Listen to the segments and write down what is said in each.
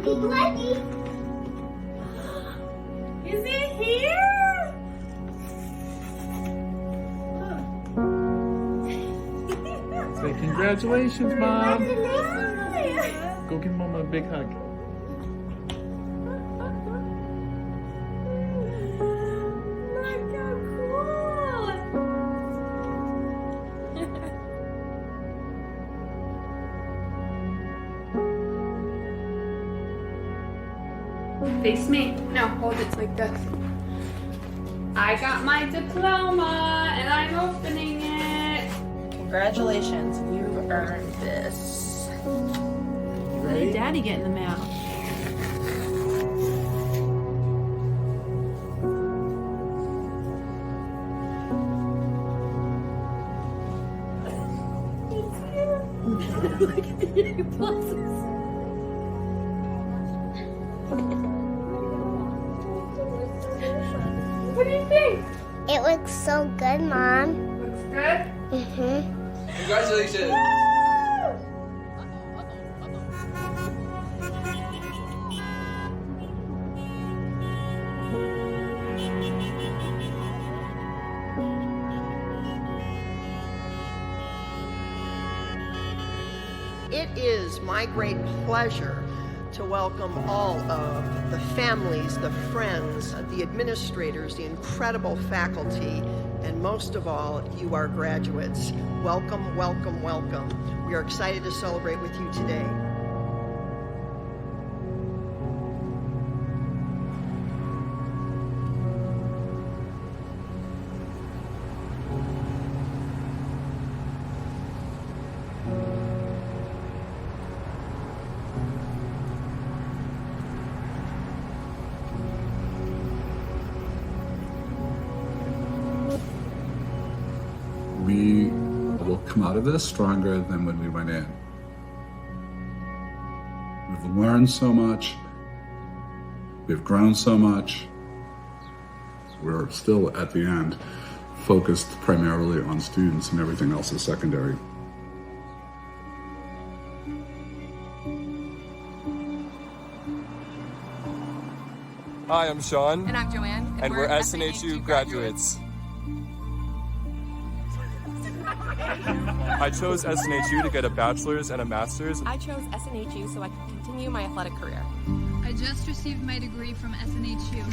Is it here? Say congratulations, Mom. Congratulations. Go give Mama a big hug. Look how cool. Face me. No, hold it like this. I got my diploma and I'm opening it. Congratulations, you've earned this. What did Daddy get in the mail? Look at the pluses. What do you think? It looks so good, Mom. Looks good? Mm-hmm. Congratulations! It is my great pleasure to welcome all of the families, the friends, the administrators, the incredible faculty, and most of all, you, our graduates. Welcome, welcome, welcome. We are excited to celebrate with you today. We will come out of this stronger than when we went in. We've learned so much. We've grown so much. We're still, at the end, focused primarily on students, and everything else is secondary. Hi, I'm Sean. And I'm Joanne. And we're SNHU graduates. I chose SNHU to get a bachelor's and a master's. I chose SNHU so I could continue my athletic career. I just received my degree from SNHU.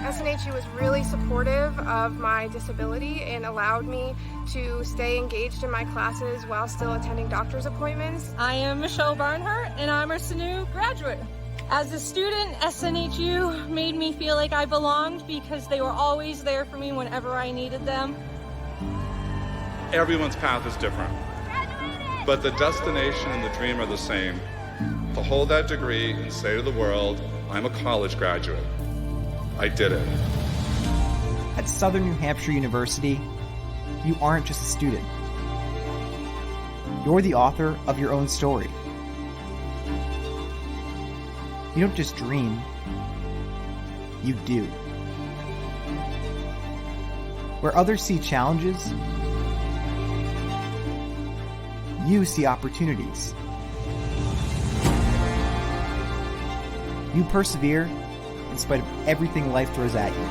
SNHU was really supportive of my disability and allowed me to stay engaged in my classes while still attending doctor's appointments. I am Michelle Barnhart and I'm a SNU graduate. As a student, SNHU made me feel like I belonged because they were always there for me whenever I needed them. Everyone's path is different, but the destination and the dream are the same. To hold that degree and say to the world, I'm a college graduate. I did it. At Southern New Hampshire University, you aren't just a student. You're the author of your own story. You don't just dream, you do. Where others see challenges, you see opportunities. You persevere in spite of everything life throws at you.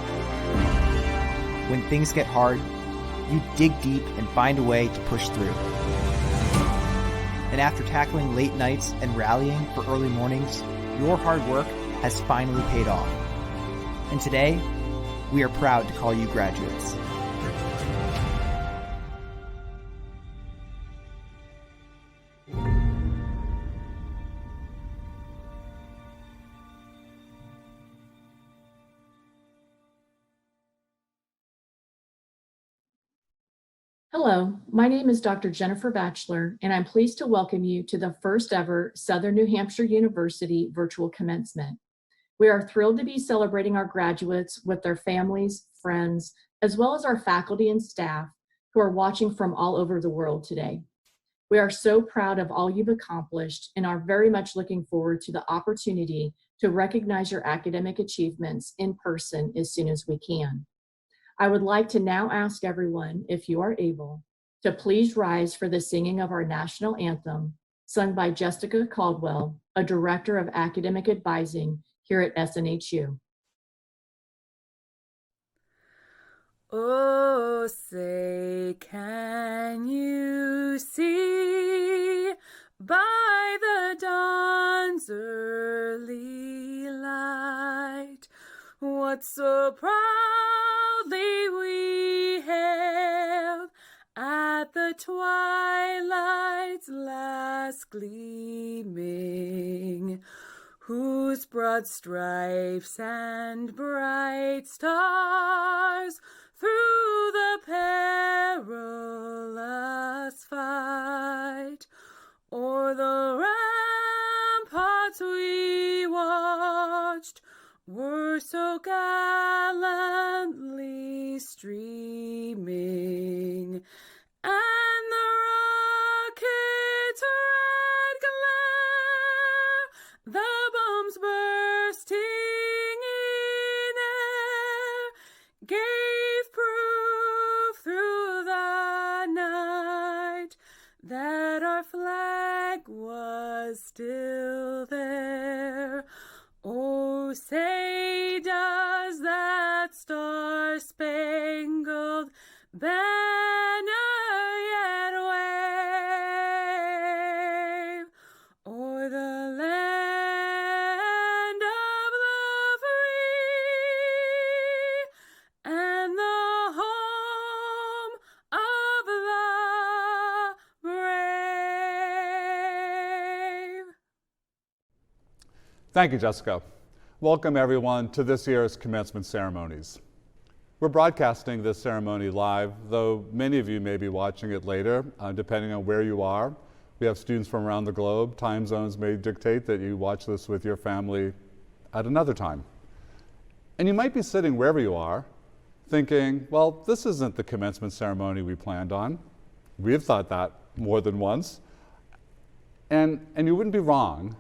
When things get hard, you dig deep and find a way to push through. And after tackling late nights and rallying for early mornings, your hard work has finally paid off. And today, we are proud to call you graduates. Hello, my name is Dr. Jennifer Batchelor, and I'm pleased to welcome you to the first ever Southern New Hampshire University virtual commencement. We are thrilled to be celebrating our graduates with their families, friends, as well as our faculty and staff who are watching from all over the world today. We are so proud of all you've accomplished and are very much looking forward to the opportunity to recognize your academic achievements in person as soon as we can. I would like to now ask everyone, if you are able, to please rise for the singing of our national anthem, sung by Jessica Caldwell, a Director of Academic Advising here at SNHU. Oh, say, can you see by the dawn's early light what so proudly we hailed at the twilight's last gleaming, whose broad stripes and bright stars through the perilous fight o'er the ramparts we watched were so gallantly streaming, and the rocket's red glare, the bombs bursting in air, gave proof through the night that our flag was still there. Oh, say does that star-spangled banner yet wave o'er the land of the free and the home of the brave? Thank you, Jessica. Welcome everyone to this year's commencement ceremonies. We're broadcasting this ceremony live, though many of you may be watching it later, depending on where you are. We have students from around the globe. Time zones may dictate that you watch this with your family at another time. And you might be sitting wherever you are, thinking, well, this isn't the commencement ceremony we planned on. We've thought that more than once. And you wouldn't be wrong.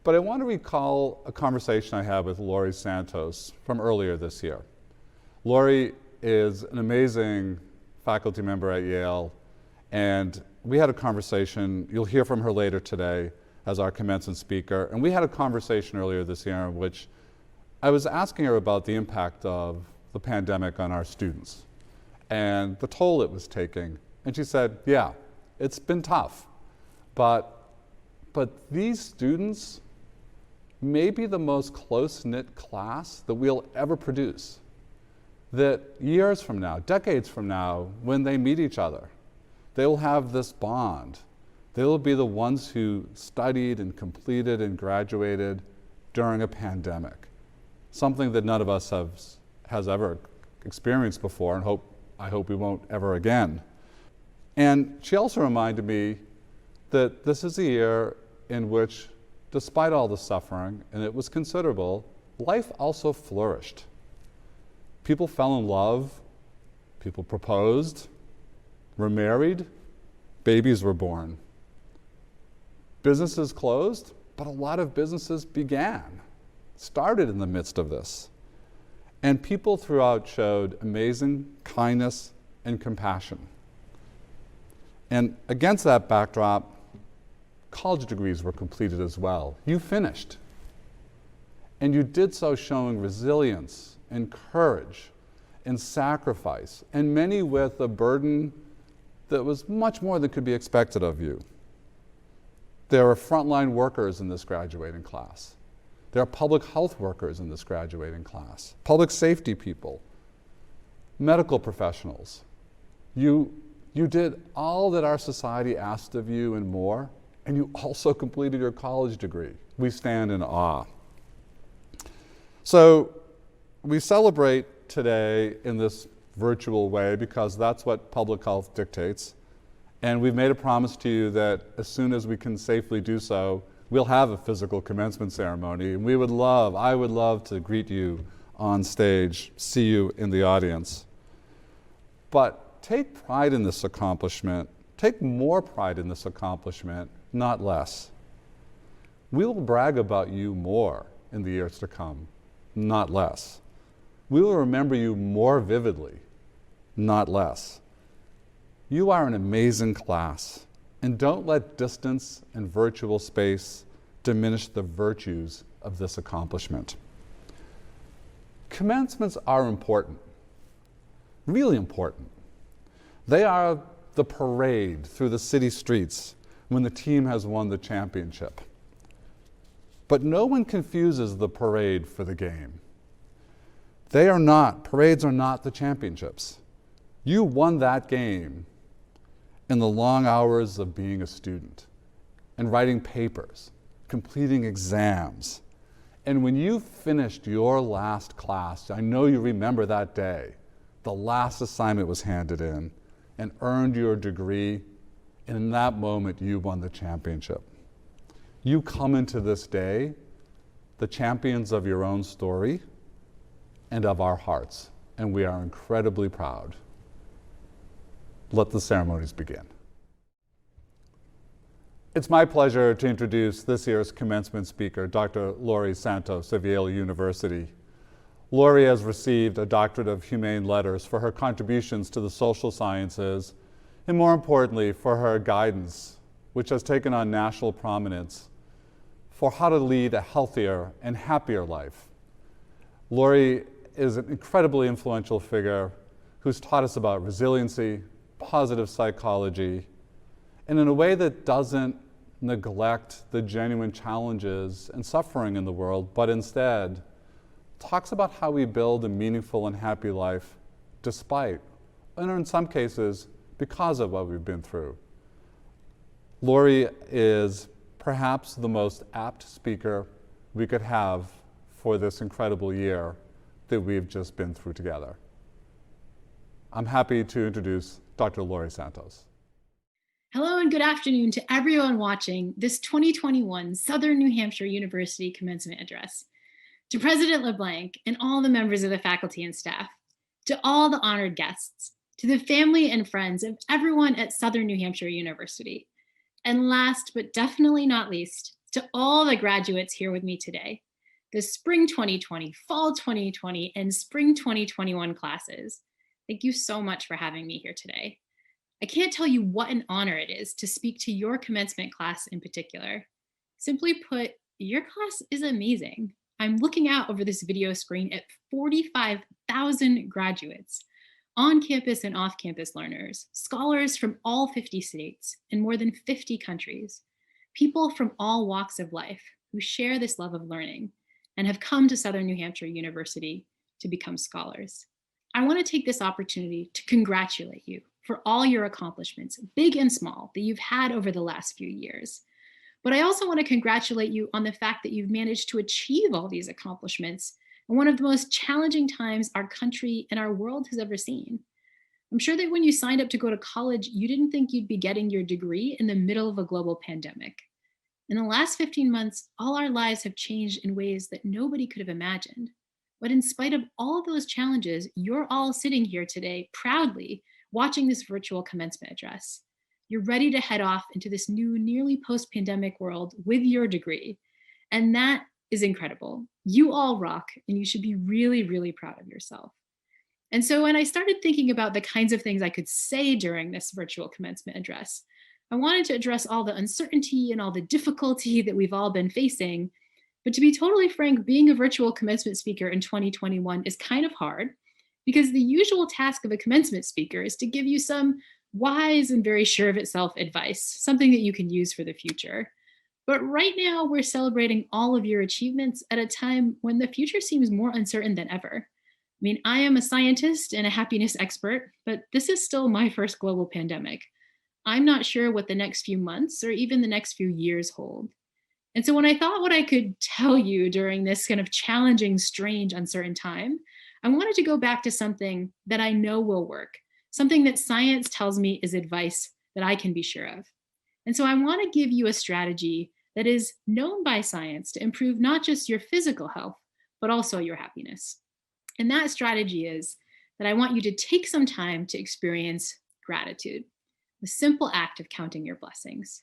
But I want to recall a conversation I had with Lori Santos from earlier this year. Lori is an amazing faculty member at Yale, and we had a conversation. You'll hear from her later today as our commencement speaker. And we had a conversation earlier this year in which I was asking her about the impact of the pandemic on our students and the toll it was taking. And she said, yeah, it's been tough, but these students may be the most close-knit class that we'll ever produce. That years from now, decades from now, when they meet each other, they will have this bond. They will be the ones who studied and completed and graduated during a pandemic, something that none of us has ever experienced before, and I hope we won't ever again. And she also reminded me that this is a year in which, despite all the suffering, and it was considerable, life also flourished. People fell in love, people proposed, were married, babies were born. Businesses closed, but a lot of businesses started in the midst of this. And people throughout showed amazing kindness and compassion. And against that backdrop, college degrees were completed as well. You finished. And you did so showing resilience and courage and sacrifice, and many with a burden that was much more than could be expected of you. There are frontline workers in this graduating class. There are public health workers in this graduating class, public safety people, medical professionals. You did all that our society asked of you and more, and you also completed your college degree. We stand in awe. So we celebrate today in this virtual way because that's what public health dictates. And we've made a promise to you that as soon as we can safely do so, we'll have a physical commencement ceremony. And I would love to greet you on stage, see you in the audience. But take pride in this accomplishment. Take more pride in this accomplishment, not less. We will brag about you more in the years to come, not less. We will remember you more vividly, not less. You are an amazing class. And don't let distance and virtual space diminish the virtues of this accomplishment. Commencements are important, really important. They are the parade through the city streets when the team has won the championship. But no one confuses the parade for the game. Parades are not the championships. You won that game in the long hours of being a student and writing papers, completing exams. And when you finished your last class, I know you remember that day, the last assignment was handed in and earned your degree, and in that moment you won the championship. You come into this day the champions of your own story and of our hearts, and we are incredibly proud. Let the ceremonies begin. It's my pleasure to introduce this year's commencement speaker, Dr. Laurie Santos of Yale University. Laurie has received a Doctorate of Humane Letters for her contributions to the social sciences, and more importantly, for her guidance, which has taken on national prominence for how to lead a healthier and happier life. Laurie is an incredibly influential figure who's taught us about resiliency, positive psychology, and in a way that doesn't neglect the genuine challenges and suffering in the world, but instead talks about how we build a meaningful and happy life despite, and in some cases, because of what we've been through. Laurie is perhaps the most apt speaker we could have for this incredible year that we've just been through together. I'm happy to introduce Dr. Laurie Santos. Hello and good afternoon to everyone watching this 2021 Southern New Hampshire University Commencement Address. To President LeBlanc and all the members of the faculty and staff, to all the honored guests, to the family and friends of everyone at Southern New Hampshire University, and last but definitely not least, to all the graduates here with me today, the Spring 2020, Fall 2020, and Spring 2021 classes. Thank you so much for having me here today. I can't tell you what an honor it is to speak to your commencement class in particular. Simply put, your class is amazing. I'm looking out over this video screen at 45,000 graduates, on-campus and off-campus learners, scholars from all 50 states and more than 50 countries, people from all walks of life who share this love of learning and have come to Southern New Hampshire University to become scholars. I want to take this opportunity to congratulate you for all your accomplishments, big and small, that you've had over the last few years. But I also want to congratulate you on the fact that you've managed to achieve all these accomplishments in one of the most challenging times our country and our world has ever seen. I'm sure that when you signed up to go to college, you didn't think you'd be getting your degree in the middle of a global pandemic. In the last 15 months, all our lives have changed in ways that nobody could have imagined. But in spite of all of those challenges, you're all sitting here today proudly watching this virtual commencement address. You're ready to head off into this new, nearly post-pandemic world with your degree. And that is incredible. You all rock, and you should be really, really proud of yourself. And so when I started thinking about the kinds of things I could say during this virtual commencement address, I wanted to address all the uncertainty and all the difficulty that we've all been facing. But to be totally frank, being a virtual commencement speaker in 2021 is kind of hard, because the usual task of a commencement speaker is to give you some wise and very sure of itself advice, something that you can use for the future. But right now, we're celebrating all of your achievements at a time when the future seems more uncertain than ever. I mean, I am a scientist and a happiness expert, but this is still my first global pandemic. I'm not sure what the next few months or even the next few years hold. And so when I thought what I could tell you during this kind of challenging, strange, uncertain time, I wanted to go back to something that I know will work, something that science tells me is advice that I can be sure of. And so I want to give you a strategy that is known by science to improve not just your physical health, but also your happiness. And that strategy is that I want you to take some time to experience gratitude, the simple act of counting your blessings.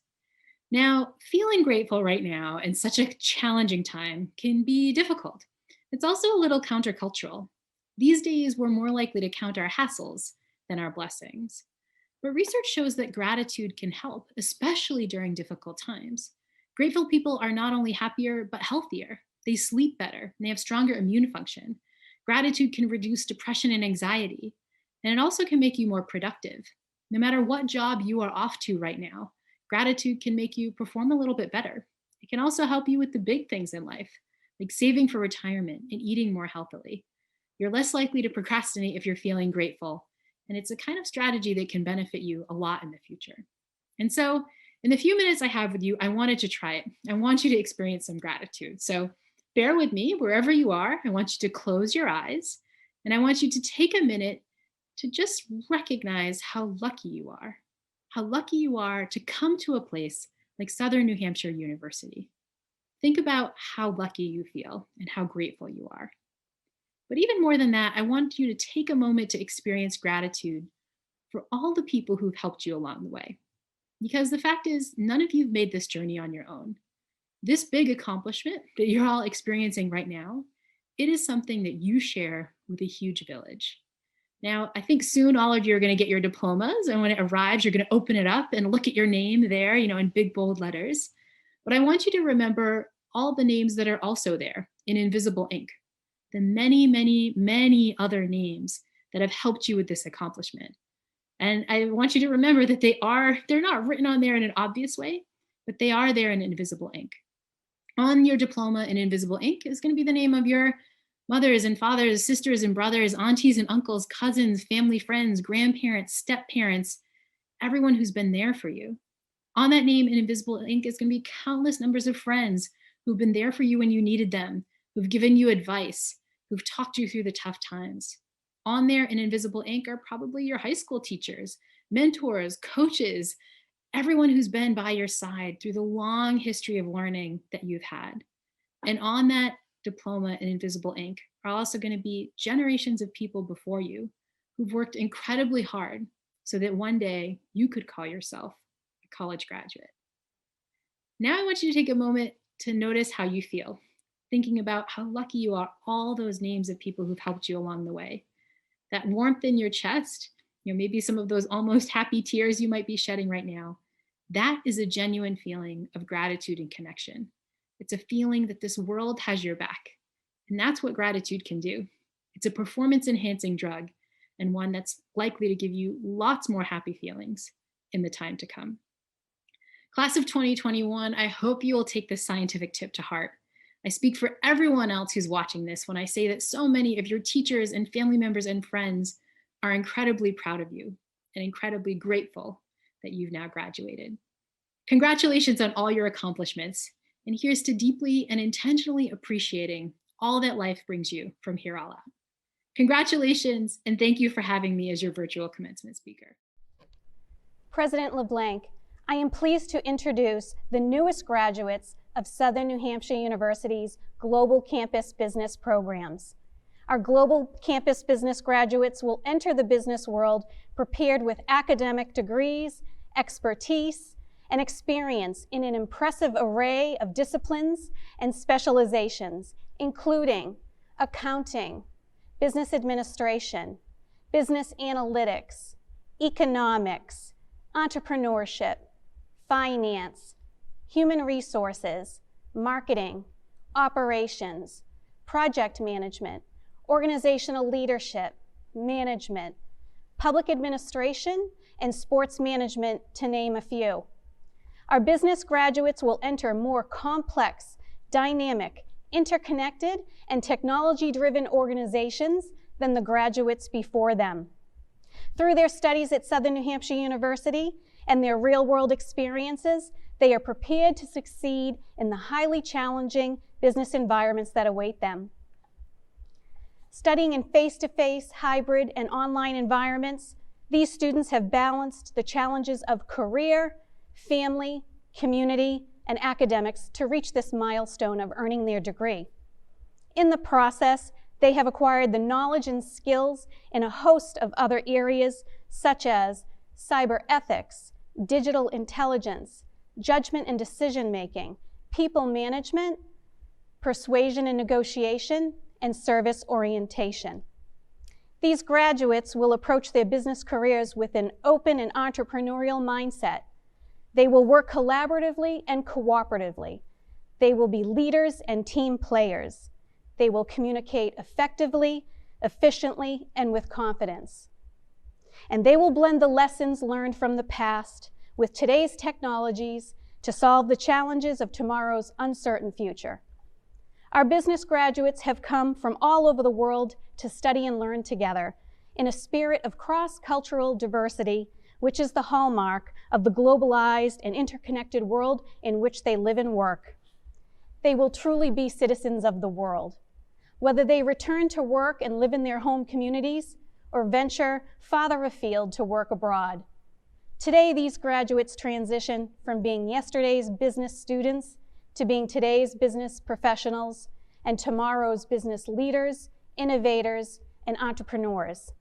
Now, feeling grateful right now in such a challenging time can be difficult. It's also a little countercultural. These days, we're more likely to count our hassles than our blessings. But research shows that gratitude can help, especially during difficult times. Grateful people are not only happier, but healthier. They sleep better, and they have stronger immune function. Gratitude can reduce depression and anxiety, and it also can make you more productive. No matter what job you are off to right now, gratitude can make you perform a little bit better. It can also help you with the big things in life, like saving for retirement and eating more healthily. You're less likely to procrastinate if you're feeling grateful, and it's a kind of strategy that can benefit you a lot in the future. And so, in the few minutes I have with you, I wanted to try it. I want you to experience some gratitude. So bear with me wherever you are. I want you to close your eyes, and I want you to take a minute to just recognize how lucky you are to come to a place like Southern New Hampshire University. Think about how lucky you feel and how grateful you are. But even more than that, I want you to take a moment to experience gratitude for all the people who've helped you along the way. Because the fact is, none of you've made this journey on your own. This big accomplishment that you're all experiencing right now, it is something that you share with a huge village. Now, I think soon all of you are going to get your diplomas, and when it arrives, you're going to open it up and look at your name there, in big bold letters. But I want you to remember all the names that are also there in invisible ink, the many, many, many other names that have helped you with this accomplishment. And I want you to remember that they're not written on there in an obvious way, but they are there in invisible ink. On your diploma in invisible ink is going to be the name of your mothers and fathers, sisters and brothers, aunties and uncles, cousins, family, friends, grandparents, step-parents, everyone who's been there for you. On that name in invisible ink is going to be countless numbers of friends who've been there for you when you needed them, who've given you advice, who've talked you through the tough times. On there in invisible ink are probably your high school teachers, mentors, coaches, everyone who's been by your side through the long history of learning that you've had. And on that diploma in invisible ink are also going to be generations of people before you who've worked incredibly hard so that one day you could call yourself a college graduate. Now I want you to take a moment to notice how you feel, thinking about how lucky you are, all those names of people who've helped you along the way. That warmth in your chest, maybe some of those almost happy tears you might be shedding right now, that is a genuine feeling of gratitude and connection. It's a feeling that this world has your back. And that's what gratitude can do. It's a performance-enhancing drug, and one that's likely to give you lots more happy feelings in the time to come. Class of 2021, I hope you will take this scientific tip to heart. I speak for everyone else who's watching this when I say that so many of your teachers and family members and friends are incredibly proud of you and incredibly grateful that you've now graduated. Congratulations on all your accomplishments. And here's to deeply and intentionally appreciating all that life brings you from here all out. Congratulations, and thank you for having me as your virtual commencement speaker. President LeBlanc, I am pleased to introduce the newest graduates of Southern New Hampshire University's Global Campus Business programs. Our Global Campus Business graduates will enter the business world prepared with academic degrees, expertise, and experience in an impressive array of disciplines and specializations, including accounting, business administration, business analytics, economics, entrepreneurship, finance, human resources, marketing, operations, project management, organizational leadership, management, public administration, and sports management, to name a few. Our business graduates will enter more complex, dynamic, interconnected, and technology-driven organizations than the graduates before them. Through their studies at Southern New Hampshire University and their real-world experiences, they are prepared to succeed in the highly challenging business environments that await them. Studying in face-to-face, hybrid, and online environments, these students have balanced the challenges of career, family, community, and academics to reach this milestone of earning their degree. In the process, they have acquired the knowledge and skills in a host of other areas such as cyber ethics, digital intelligence, judgment and decision-making, people management, persuasion and negotiation, and service orientation. These graduates will approach their business careers with an open and entrepreneurial mindset. They will work collaboratively and cooperatively. They will be leaders and team players. They will communicate effectively, efficiently, and with confidence. And they will blend the lessons learned from the past with today's technologies to solve the challenges of tomorrow's uncertain future. Our business graduates have come from all over the world to study and learn together in a spirit of cross-cultural diversity, which is the hallmark of the globalized and interconnected world in which they live and work. They will truly be citizens of the world. Whether they return to work and live in their home communities or venture farther afield to work abroad. Today, these graduates transition from being yesterday's business students to being today's business professionals and tomorrow's business leaders, innovators, and entrepreneurs.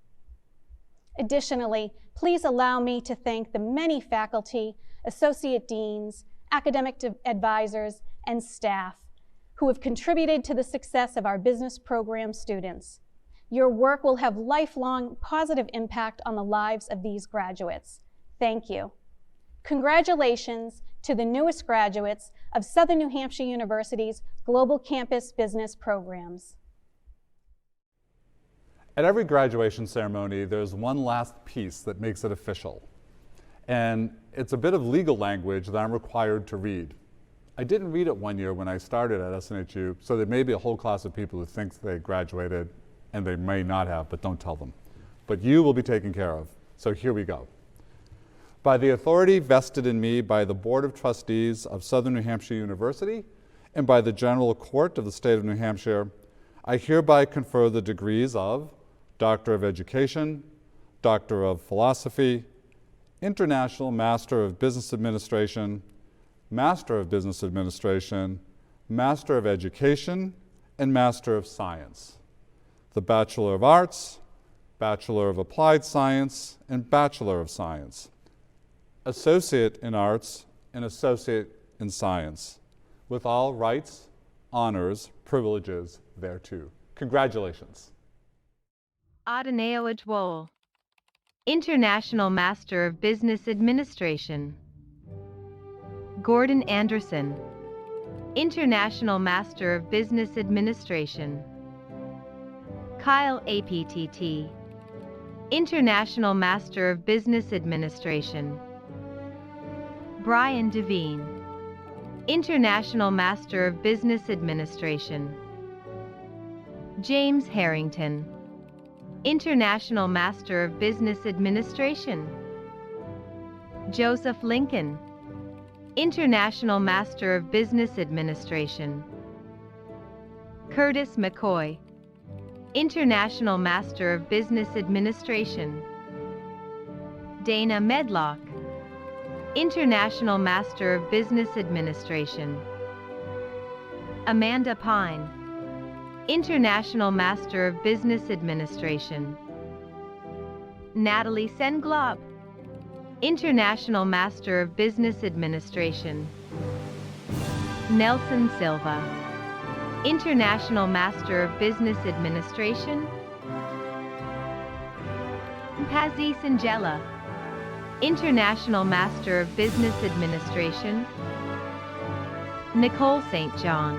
Additionally, please allow me to thank the many faculty, associate deans, academic advisors, and staff who have contributed to the success of our business program students. Your work will have lifelong positive impact on the lives of these graduates. Thank you. Congratulations to the newest graduates of Southern New Hampshire University's Global Campus Business Programs. At every graduation ceremony, there's one last piece that makes it official. And it's a bit of legal language that I'm required to read. I didn't read it one year when I started at SNHU, so there may be a whole class of people who think they graduated and they may not have, but don't tell them. But you will be taken care of. So here we go. By the authority vested in me by the Board of Trustees of Southern New Hampshire University and by the General Court of the State of New Hampshire, I hereby confer the degrees of Doctor of Education, Doctor of Philosophy, International Master of Business Administration, Master of Business Administration, Master of Education, and Master of Science. The Bachelor of Arts, Bachelor of Applied Science, and Bachelor of Science. Associate in Arts and Associate in Science, with all rights, honors, privileges thereto. Congratulations. Adeneo Adwole, International Master of Business Administration. Gordon Anderson, International Master of Business Administration. Kyle APTT, International Master of Business Administration. Brian Devine, International Master of Business Administration. James Harrington, International Master of Business Administration. Joseph Lincoln, International Master of Business Administration. Curtis McCoy, International Master of Business Administration. Dana Medlock, International Master of Business Administration. Amanda Pine, International Master of Business Administration. Natalie Senglob, International Master of Business Administration. Nelson Silva, International Master of Business Administration. Pazzi Singela, International Master of Business Administration. Nicole St. John,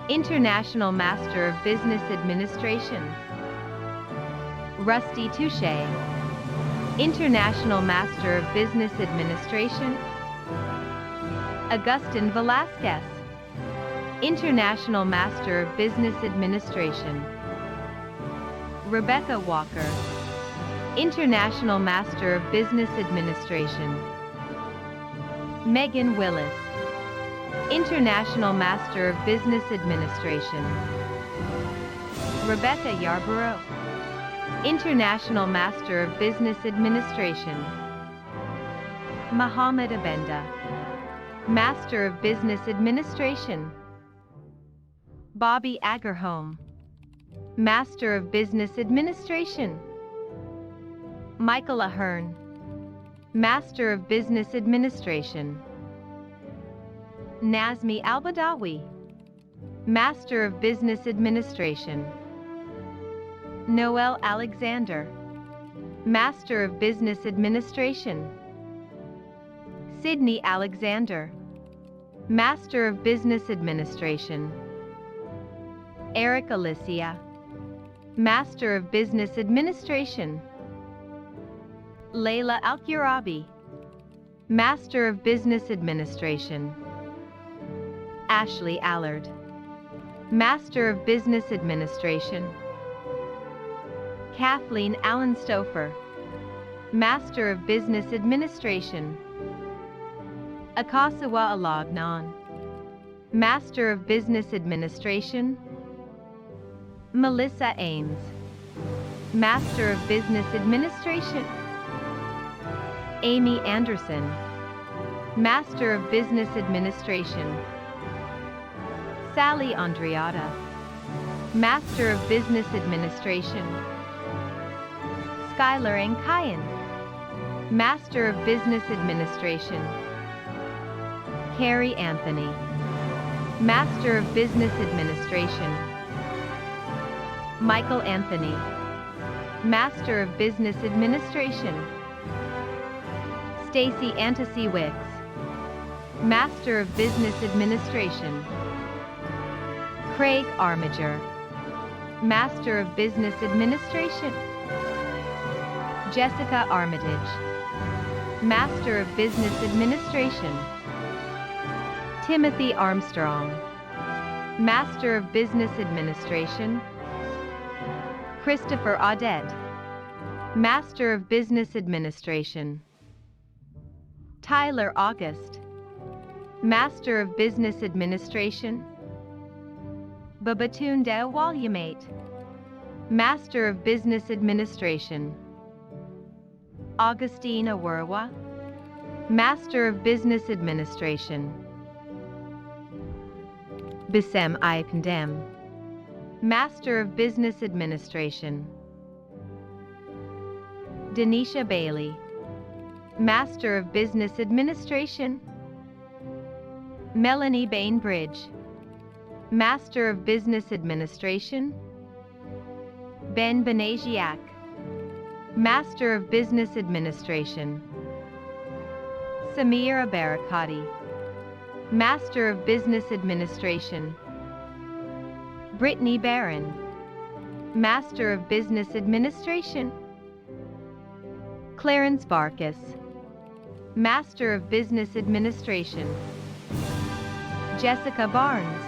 International Master of Business Administration. Rusty Touche, International Master of Business Administration. Augustin Velasquez, International Master of Business Administration. Rebecca Walker, International Master of Business Administration. Megan Willis, International Master of Business Administration. Rebecca Yarborough, International Master of Business Administration. Mohammed Abenda, Master of Business Administration. Bobby Agerholm, Master of Business Administration. Michael Ahern, Master of Business Administration. Nazmi Albadawi, Master of Business Administration. Noel Alexander, Master of Business Administration. Sydney Alexander, Master of Business Administration. Eric Alicia, Master of Business Administration. Layla Al-Kirabi, Master of Business Administration. Ashley Allard, Master of Business Administration. Kathleen Allen Stouffer, Master of Business Administration. Akasawa Alagnan, Master of Business Administration. Melissa Ames, Master of Business Administration. Amy Anderson, Master of Business Administration. Sally Andriata, Master of Business Administration. Skylar Ankayan, Master of Business Administration. Carrie Anthony, Master of Business Administration. Michael Anthony, Master of Business Administration. Stacy Antasy Wicks, Master of Business Administration. Craig Armiger, Master of Business Administration. Jessica Armitage, Master of Business Administration. Timothy Armstrong, Master of Business Administration. Christopher Audette, Master of Business Administration. Tyler August, Master of Business Administration. Babatunde Walyamate, Master of Business Administration. Augustine Awerwa, Master of Business Administration. Bissem Ipandem, Master of Business Administration. Denisha Bailey, Master of Business Administration. Melanie Bainbridge, Master of Business Administration. Ben Benaziak, Master of Business Administration. Samira Barakati, Master of Business Administration. Brittany Barron, Master of Business Administration. Clarence Barkus, Master of Business Administration. Jessica Barnes,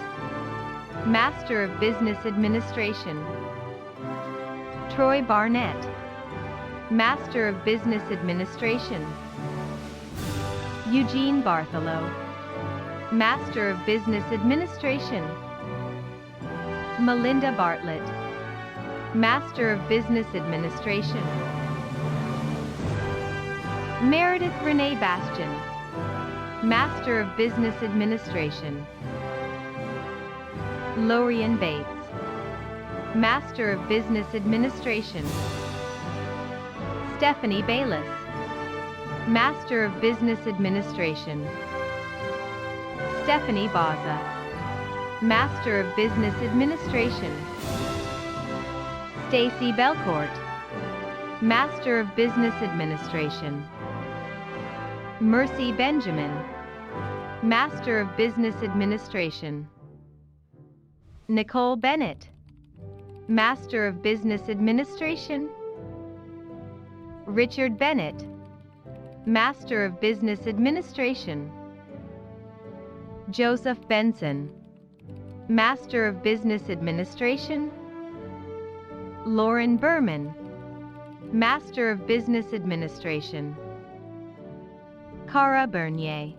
Master of Business Administration. Troy Barnett, Master of Business Administration. Eugene Bartholow, Master of Business Administration. Melinda Bartlett, Master of Business Administration. Meredith Renee Bastian, Master of Business Administration. Lorian Bates, Master of Business Administration. Stephanie Bayless, Master of Business Administration. Stephanie Baza, Master of Business Administration. Stacy Belcourt, Master of Business Administration. Mercy Benjamin, Master of Business Administration. Nicole Bennett, Master of Business Administration. Richard Bennett, Master of Business Administration. Joseph Benson, Master of Business Administration. Lauren Berman, Master of Business Administration. Cara Bernier,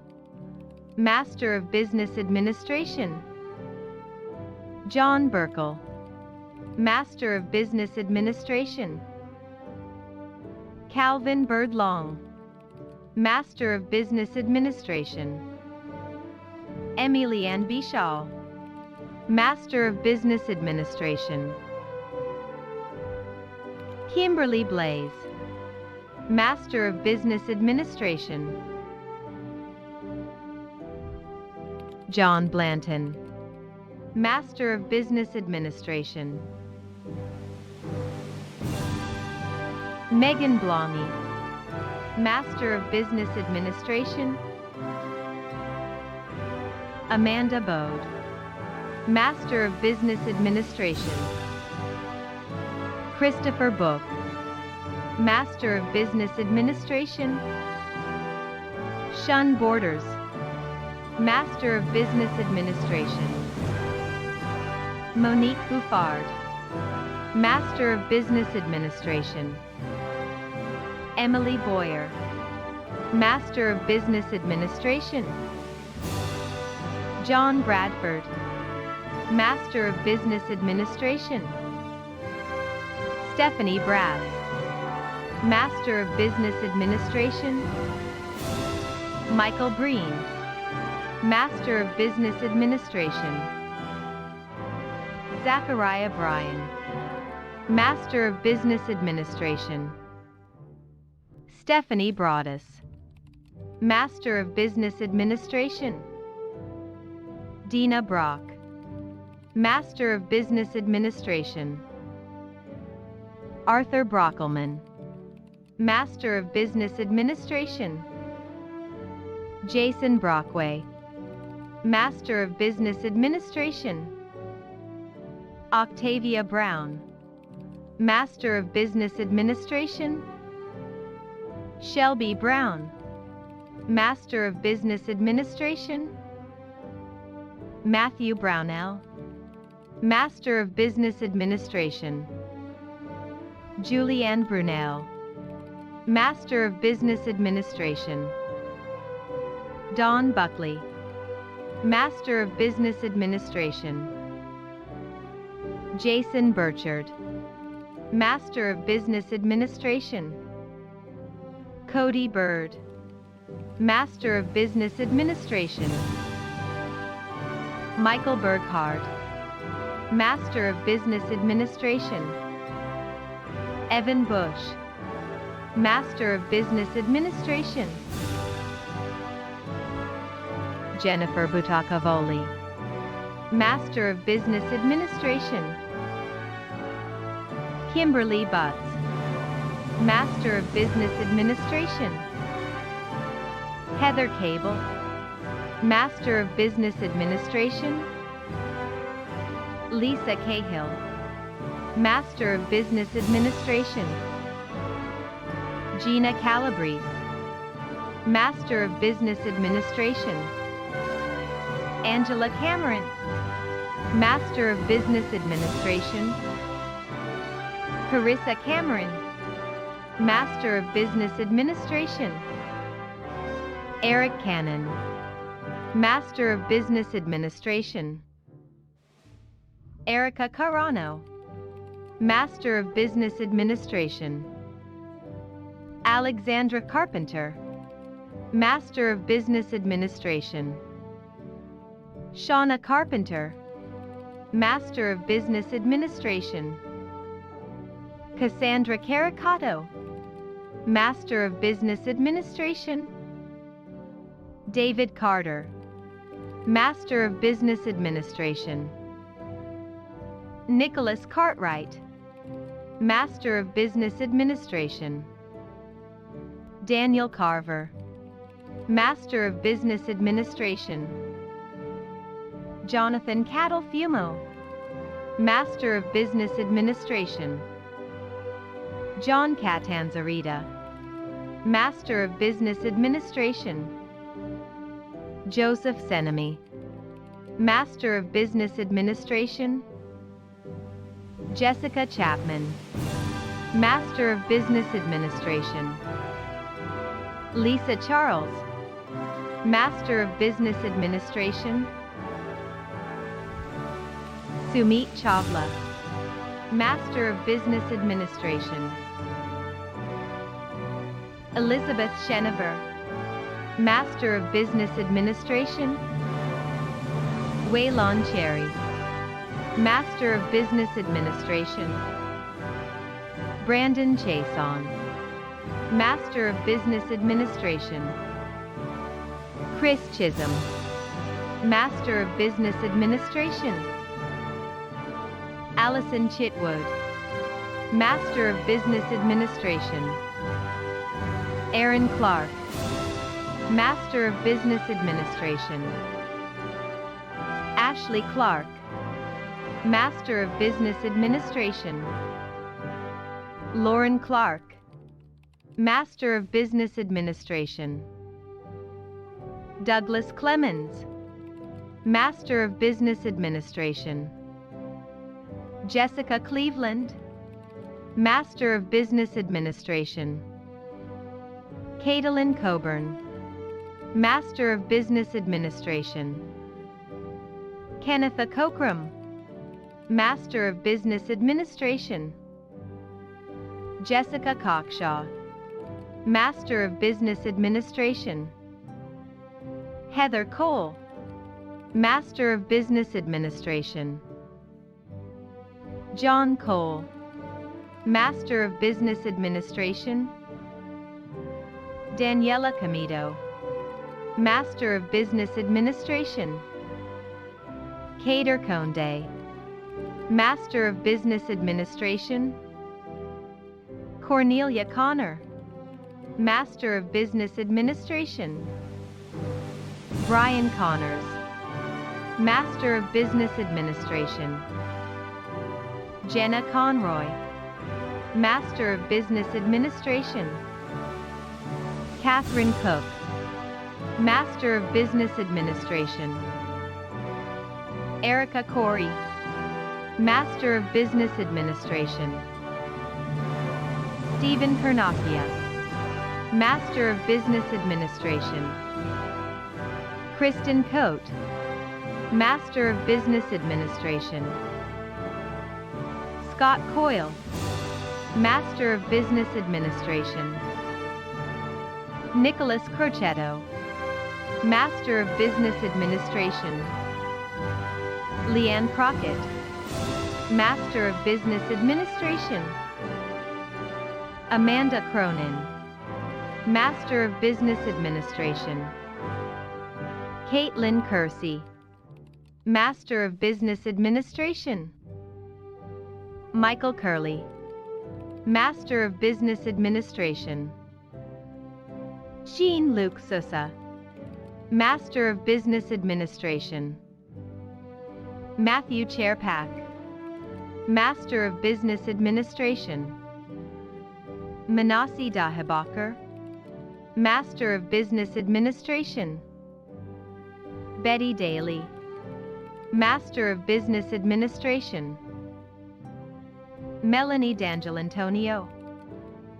Master of Business Administration. John Burkle, Master of Business Administration. Calvin Birdlong, Master of Business Administration. Emily Ann Bishal, Master of Business Administration. Kimberly Blaze, Master of Business Administration. John Blanton, Master of Business Administration. Megan Blongy, Master of Business Administration. Amanda Bode, Master of Business Administration. Christopher Book, Master of Business Administration. Shun Borders, Master of Business Administration. Monique Bouffard, Master of Business Administration. Emily Boyer, Master of Business Administration. John Bradford, Master of Business Administration. Stephanie Brass, Master of Business Administration. Michael Breen, Master of Business Administration. Zachariah Bryan, Master of Business Administration. Stephanie Broadus, Master of Business Administration. Dina Brock, Master of Business Administration. Arthur Brockelman, Master of Business Administration. Jason Brockway, Master of Business Administration. Octavia Brown, Master of Business Administration. Shelby Brown, Master of Business Administration. Matthew Brownell, Master of Business Administration. Julianne Brunel, Master of Business Administration. Dawn Buckley, Master of Business Administration. Jason Burchard, Master of Business Administration. Cody Bird, Master of Business Administration. Michael Burghardt, Master of Business Administration. Evan Bush, Master of Business Administration. Jennifer Butakavoli, Master of Business Administration. Kimberly Butts, Master of Business Administration. Heather Cable, Master of Business Administration. Lisa Cahill, Master of Business Administration. Gina Calabrese, Master of Business Administration. Angela Cameron, Master of Business Administration. Carissa Cameron, Master of Business Administration. Eric Cannon, Master of Business Administration. Erica Carano, Master of Business Administration. Alexandra Carpenter, Master of Business Administration. Shauna Carpenter, Master of Business Administration. Cassandra Caricato, Master of Business Administration. David Carter, Master of Business Administration. Nicholas Cartwright, Master of Business Administration. Daniel Carver, Master of Business Administration. Jonathan Cattle Fumo, Master of Business Administration. John Catanzarita, Master of Business Administration. Joseph Senemy, Master of Business Administration. Jessica Chapman, Master of Business Administration. Lisa Charles, Master of Business Administration. Sumit Chawla, Master of Business Administration. Elizabeth Shenever, Master of Business Administration. Waylon Cherry, Master of Business Administration. Brandon Chason, Master of Business Administration. Chris Chisholm, Master of Business Administration. Allison Chitwood, Master of Business Administration. Aaron Clark, Master of Business Administration. Ashley Clark, Master of Business Administration. Lauren Clark, Master of Business Administration. Douglas Clemens, Master of Business Administration. Jessica Cleveland, Master of Business Administration. Caitlin Coburn, Master of Business Administration. Kennetha Cockram, Master of Business Administration. Jessica Cockshaw, Master of Business Administration. Heather Cole, Master of Business Administration. John Cole, Master of Business Administration. Daniela Camito, Master of Business Administration. Kader Conde, Master of Business Administration. Cornelia Connor, Master of Business Administration. Brian Connors, Master of Business Administration. Jenna Conroy, Master of Business Administration. Catherine Cook, Master of Business Administration. Erica Corey, Master of Business Administration. Stephen Pernacchia, Master of Business Administration. Kristen Coate, Master of Business Administration. Scott Coyle, Master of Business Administration. Nicholas Crochetto, Master of Business Administration. Leanne Crockett, Master of Business Administration. Amanda Cronin, Master of Business Administration. Caitlin Kersey, Master of Business Administration. Michael Curley, Master of Business Administration. Jean-Luc Sosa, Master of Business Administration. Matthew Chairpack, Master of Business Administration. Manasi Dahibacher, Master of Business Administration. Betty Daly, Master of Business Administration. Melanie D'Angelantonio,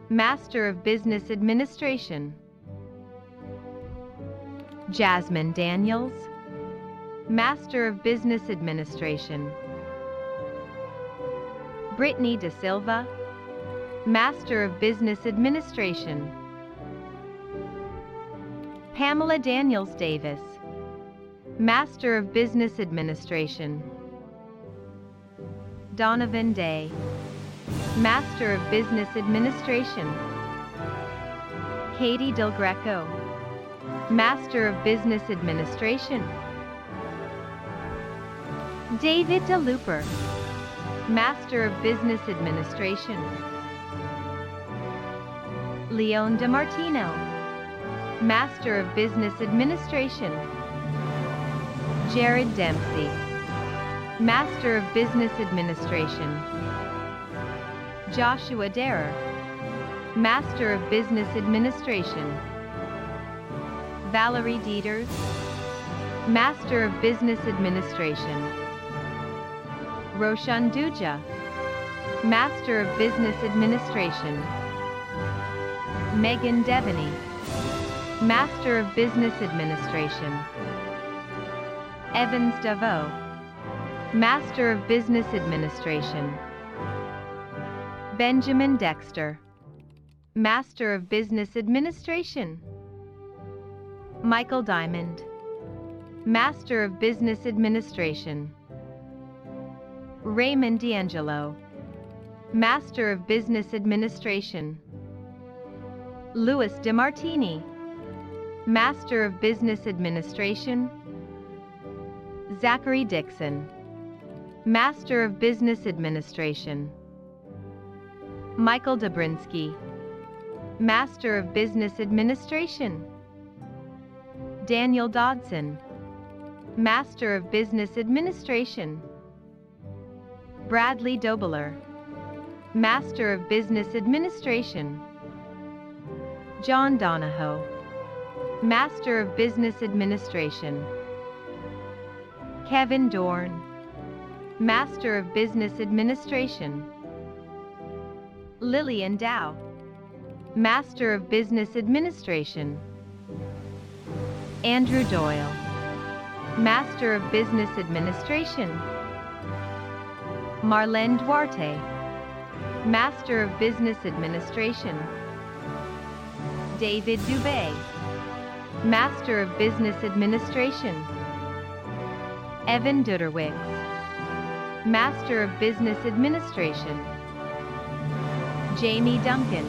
Master of Business Administration. Jasmine Daniels, Master of Business Administration. Brittany De Silva, Master of Business Administration. Pamela Daniels Davis, Master of Business Administration. Donovan Day, Master of Business Administration. Katie Del Greco, Master of Business Administration. David DeLooper, Master of Business Administration. Leon DeMartino, Master of Business Administration. Jared Dempsey, Master of Business Administration. Joshua Derer, Master of Business Administration. Valerie Dieters, Master of Business Administration. Roshan Duja, Master of Business Administration. Megan Devaney, Master of Business Administration. Evans Davot, Master of Business Administration. Benjamin Dexter, Master of Business Administration. Michael Diamond, Master of Business Administration. Raymond D'Angelo, Master of Business Administration. Louis DeMartini, Master of Business Administration. Zachary Dixon, Master of Business Administration. Michael Dobrinsky, Master of Business Administration. Daniel Dodson, Master of Business Administration. Bradley Dobler, Master of Business Administration. John Donahoe, Master of Business Administration. Kevin Dorn, Master of Business Administration. Lillian Dow, Master of Business Administration. Andrew Doyle, Master of Business Administration. Marlene Duarte, Master of Business Administration. David Dubé, Master of Business Administration. Evan Duderwicz, Master of Business Administration. Jamie Duncan,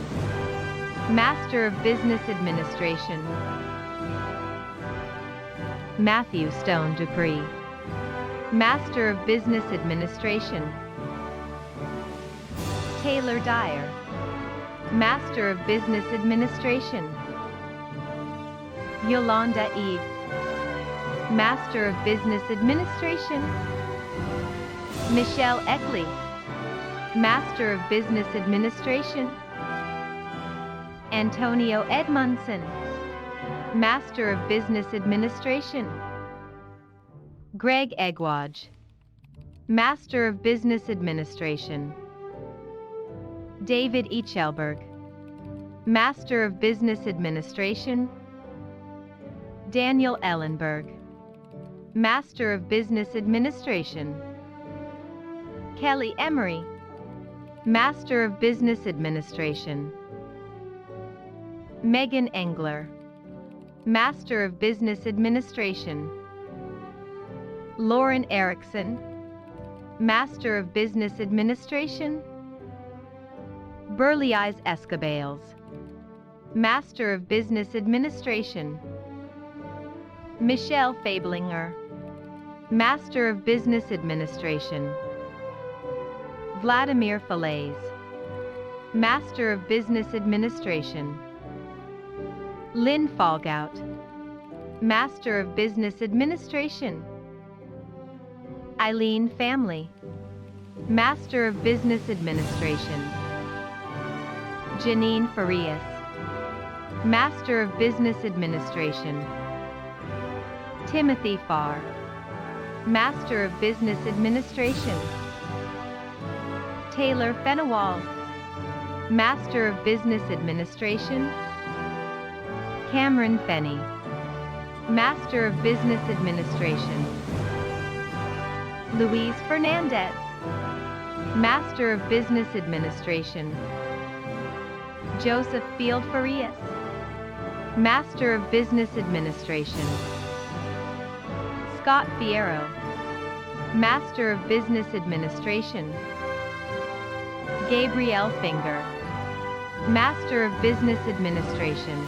Master of Business Administration. Matthew Stone Dupree, Master of Business Administration. Taylor Dyer, Master of Business Administration. Yolanda Eves, Master of Business Administration. Michelle Eckley, Master of Business Administration. Antonio Edmondson, Master of Business Administration. Greg Egwaj, Master of Business Administration. David Eichelberg, Master of Business Administration. Daniel Ellenberg, Master of Business Administration. Kelly Emery, Master of Business Administration. Megan Engler, Master of Business Administration. Lauren Erickson, Master of Business Administration. Burley Eyes Escabales, Master of Business Administration. Michelle Fablinger, Master of Business Administration. Vladimir Falaise, Master of Business Administration. Lynn Falgout, Master of Business Administration. Eileen Family, Master of Business Administration. Janine Farias, Master of Business Administration. Timothy Farr, Master of Business Administration. Taylor Fenawal, Master of Business Administration. Cameron Fenney, Master of Business Administration. Luis Fernandez, Master of Business Administration. Joseph Field Farias, Master of Business Administration. Scott Fierro, Master of Business Administration. Gabrielle Finger, Master of Business Administration.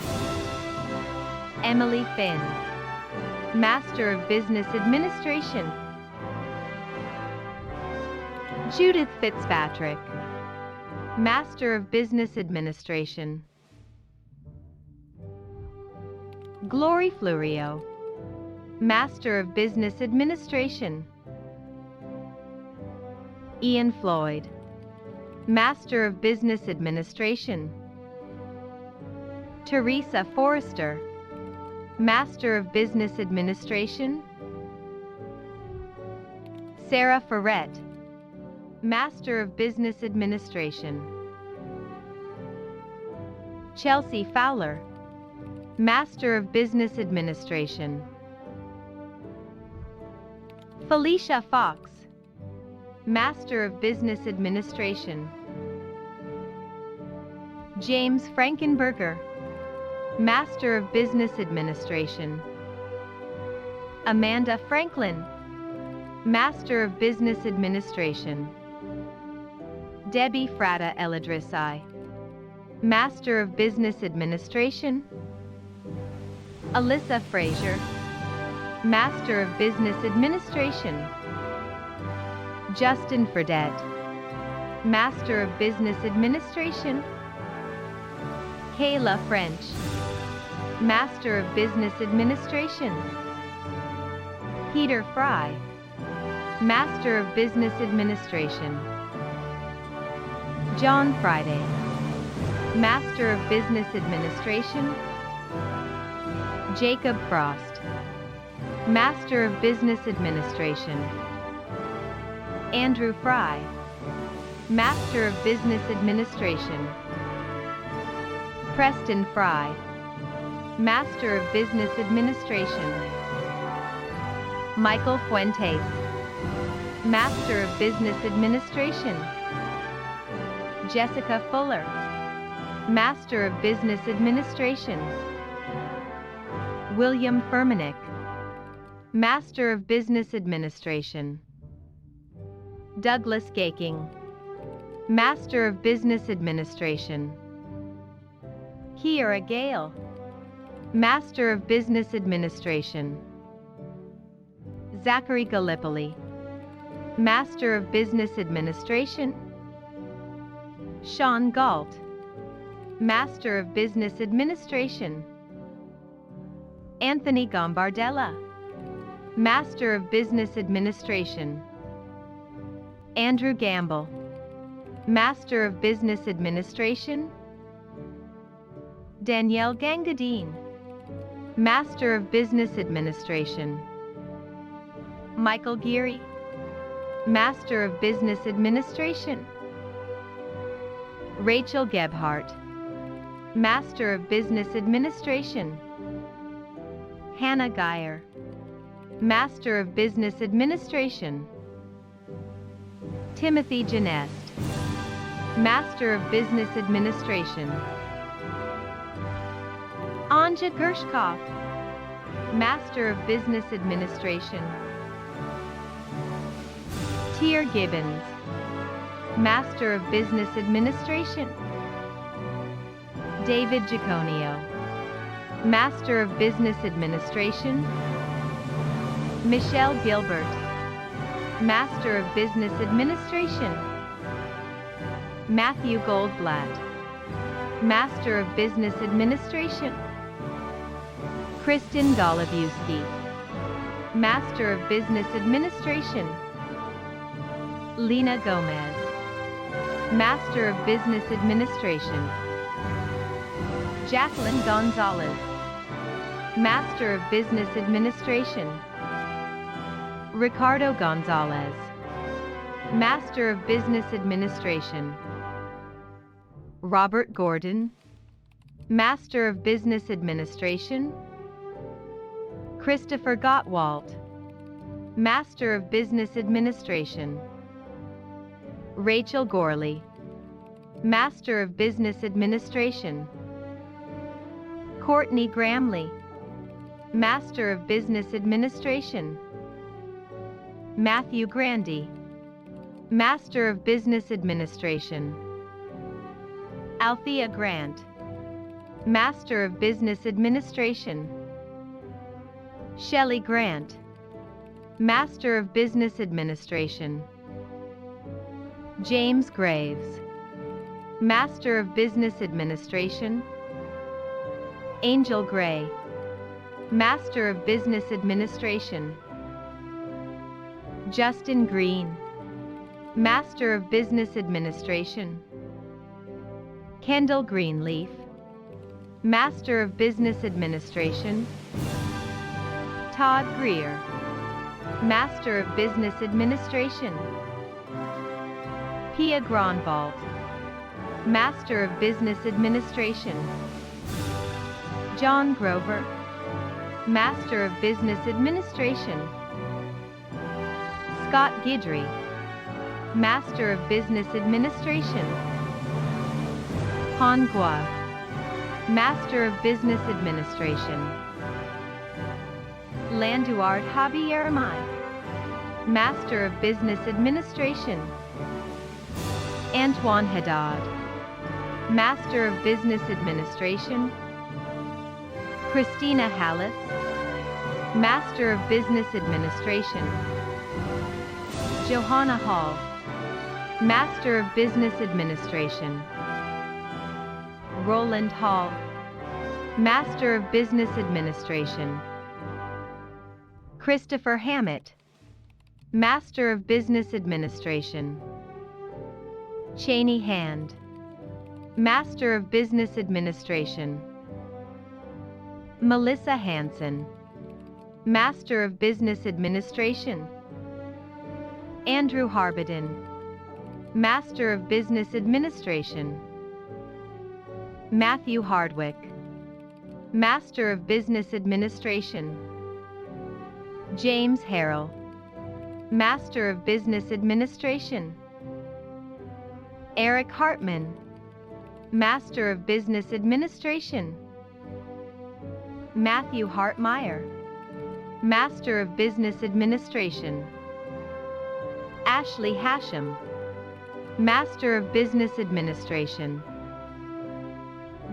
Emily Finn, Master of Business Administration. Judith Fitzpatrick, Master of Business Administration. Glory Florio, Master of Business Administration. Ian Floyd, Master of Business Administration. Teresa Forrester, Master of Business Administration. Sarah Ferret, Master of Business Administration. Chelsea Fowler, Master of Business Administration. Felicia Fox, Master of Business Administration. James Frankenberger, Master of Business Administration. Amanda Franklin, Master of Business Administration. Debbie Frada Eladrisai, Master of Business Administration. Alyssa Frazier, Master of Business Administration. Justin Fredette, Master of Business Administration. Kayla French, Master of Business Administration. Peter Fry, Master of Business Administration. John Friday, Master of Business Administration. Jacob Frost, Master of Business Administration. Andrew Fry, Master of Business Administration. Preston Fry, Master of Business Administration. Michael Fuentes, Master of Business Administration. Jessica Fuller, Master of Business Administration. William Furmanek, Master of Business Administration. Douglas Gaking, Master of Business Administration. Kiera Gale, Master of Business Administration. Zachary Gallipoli, Master of Business Administration. Sean Galt, Master of Business Administration. Anthony Gambardella, Master of Business Administration. Andrew Gamble, Master of Business Administration. Danielle Gangadine, Master of Business Administration. Michael Geary, Master of Business Administration. Rachel Gebhardt, Master of Business Administration. Hannah Geyer, Master of Business Administration. Timothy Genest, Master of Business Administration. Anja Gershkov, Master of Business Administration. Tier Gibbons, Master of Business Administration. David Giaconio, Master of Business Administration. Michelle Gilbert, Master of Business Administration. Matthew Goldblatt, Master of Business Administration. Kristen Golubiewski, Master of Business Administration. Lena Gomez, Master of Business Administration. Jacqueline Gonzalez, Master of Business Administration. Ricardo Gonzalez, Master of Business Administration. Robert Gordon, Master of Business Administration. Christopher Gottwalt, Master of Business Administration. Rachel Gorley, Master of Business Administration. Courtney Gramley, Master of Business Administration. Matthew Grandy, Master of Business Administration. Althea Grant, Master of Business Administration. Shelley Grant, Master of Business Administration. James Graves, Master of Business Administration. Angel Gray, Master of Business Administration. Justin Green, Master of Business Administration. Kendall Greenleaf, Master of Business Administration. Todd Greer, Master of Business Administration. Pia Gronwald, Master of Business Administration. John Grover, Master of Business Administration. Scott Guidry, Master of Business Administration. Han Gua, Master of Business Administration. Landuard Javier Mai, Master of Business Administration. Antoine Haddad, Master of Business Administration. Christina Hallis, Master of Business Administration. Johanna Hall, Master of Business Administration. Roland Hall, Master of Business Administration. Christopher Hammett, Master of Business Administration. Cheney Hand, Master of Business Administration. Melissa Hanson, Master of Business Administration. Andrew Harbiden, Master of Business Administration. Matthew Hardwick, Master of Business Administration. James Harrell, Master of Business Administration. Eric Hartman, Master of Business Administration. Matthew Hartmeyer, Master of Business Administration. Ashley Hashem, Master of Business Administration.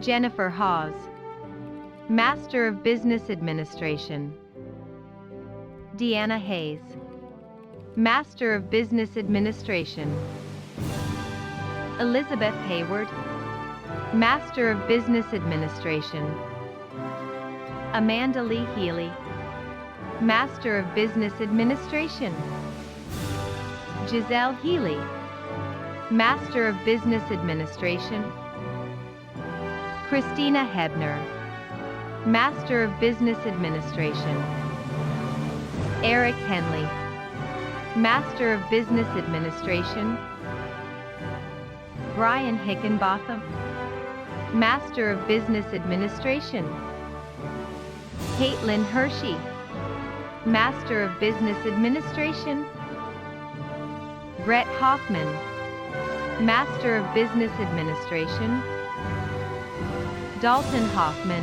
Jennifer Hawes, Master of Business Administration. Deanna Hayes, Master of Business Administration. Elizabeth Hayward, Master of Business Administration. Amanda Lee Healy, Master of Business Administration. Giselle Healy, Master of Business Administration. Christina Hebner, Master of Business Administration. Eric Henley, Master of Business Administration. Brian Hickenbotham, Master of Business Administration. Caitlin Hershey, Master of Business Administration. Brett Hoffman, Master of Business Administration. Dalton Hoffman,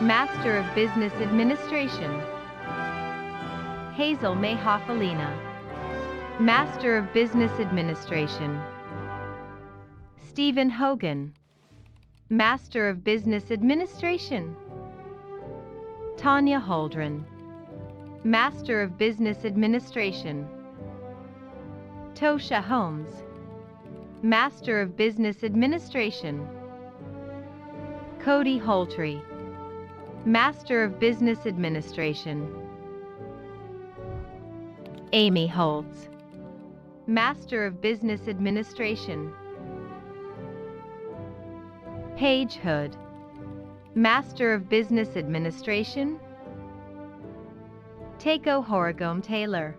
Master of Business Administration. Hazel May Hoffalina, Master of Business Administration. Stephen Hogan, Master of Business Administration. Tanya Holdren, Master of Business Administration. Tosha Holmes, Master of Business Administration. Cody Holtree, Master of Business Administration. Amy Holtz, Master of Business Administration. Paige Hood, Master of Business Administration. Takeo Horigome Taylor,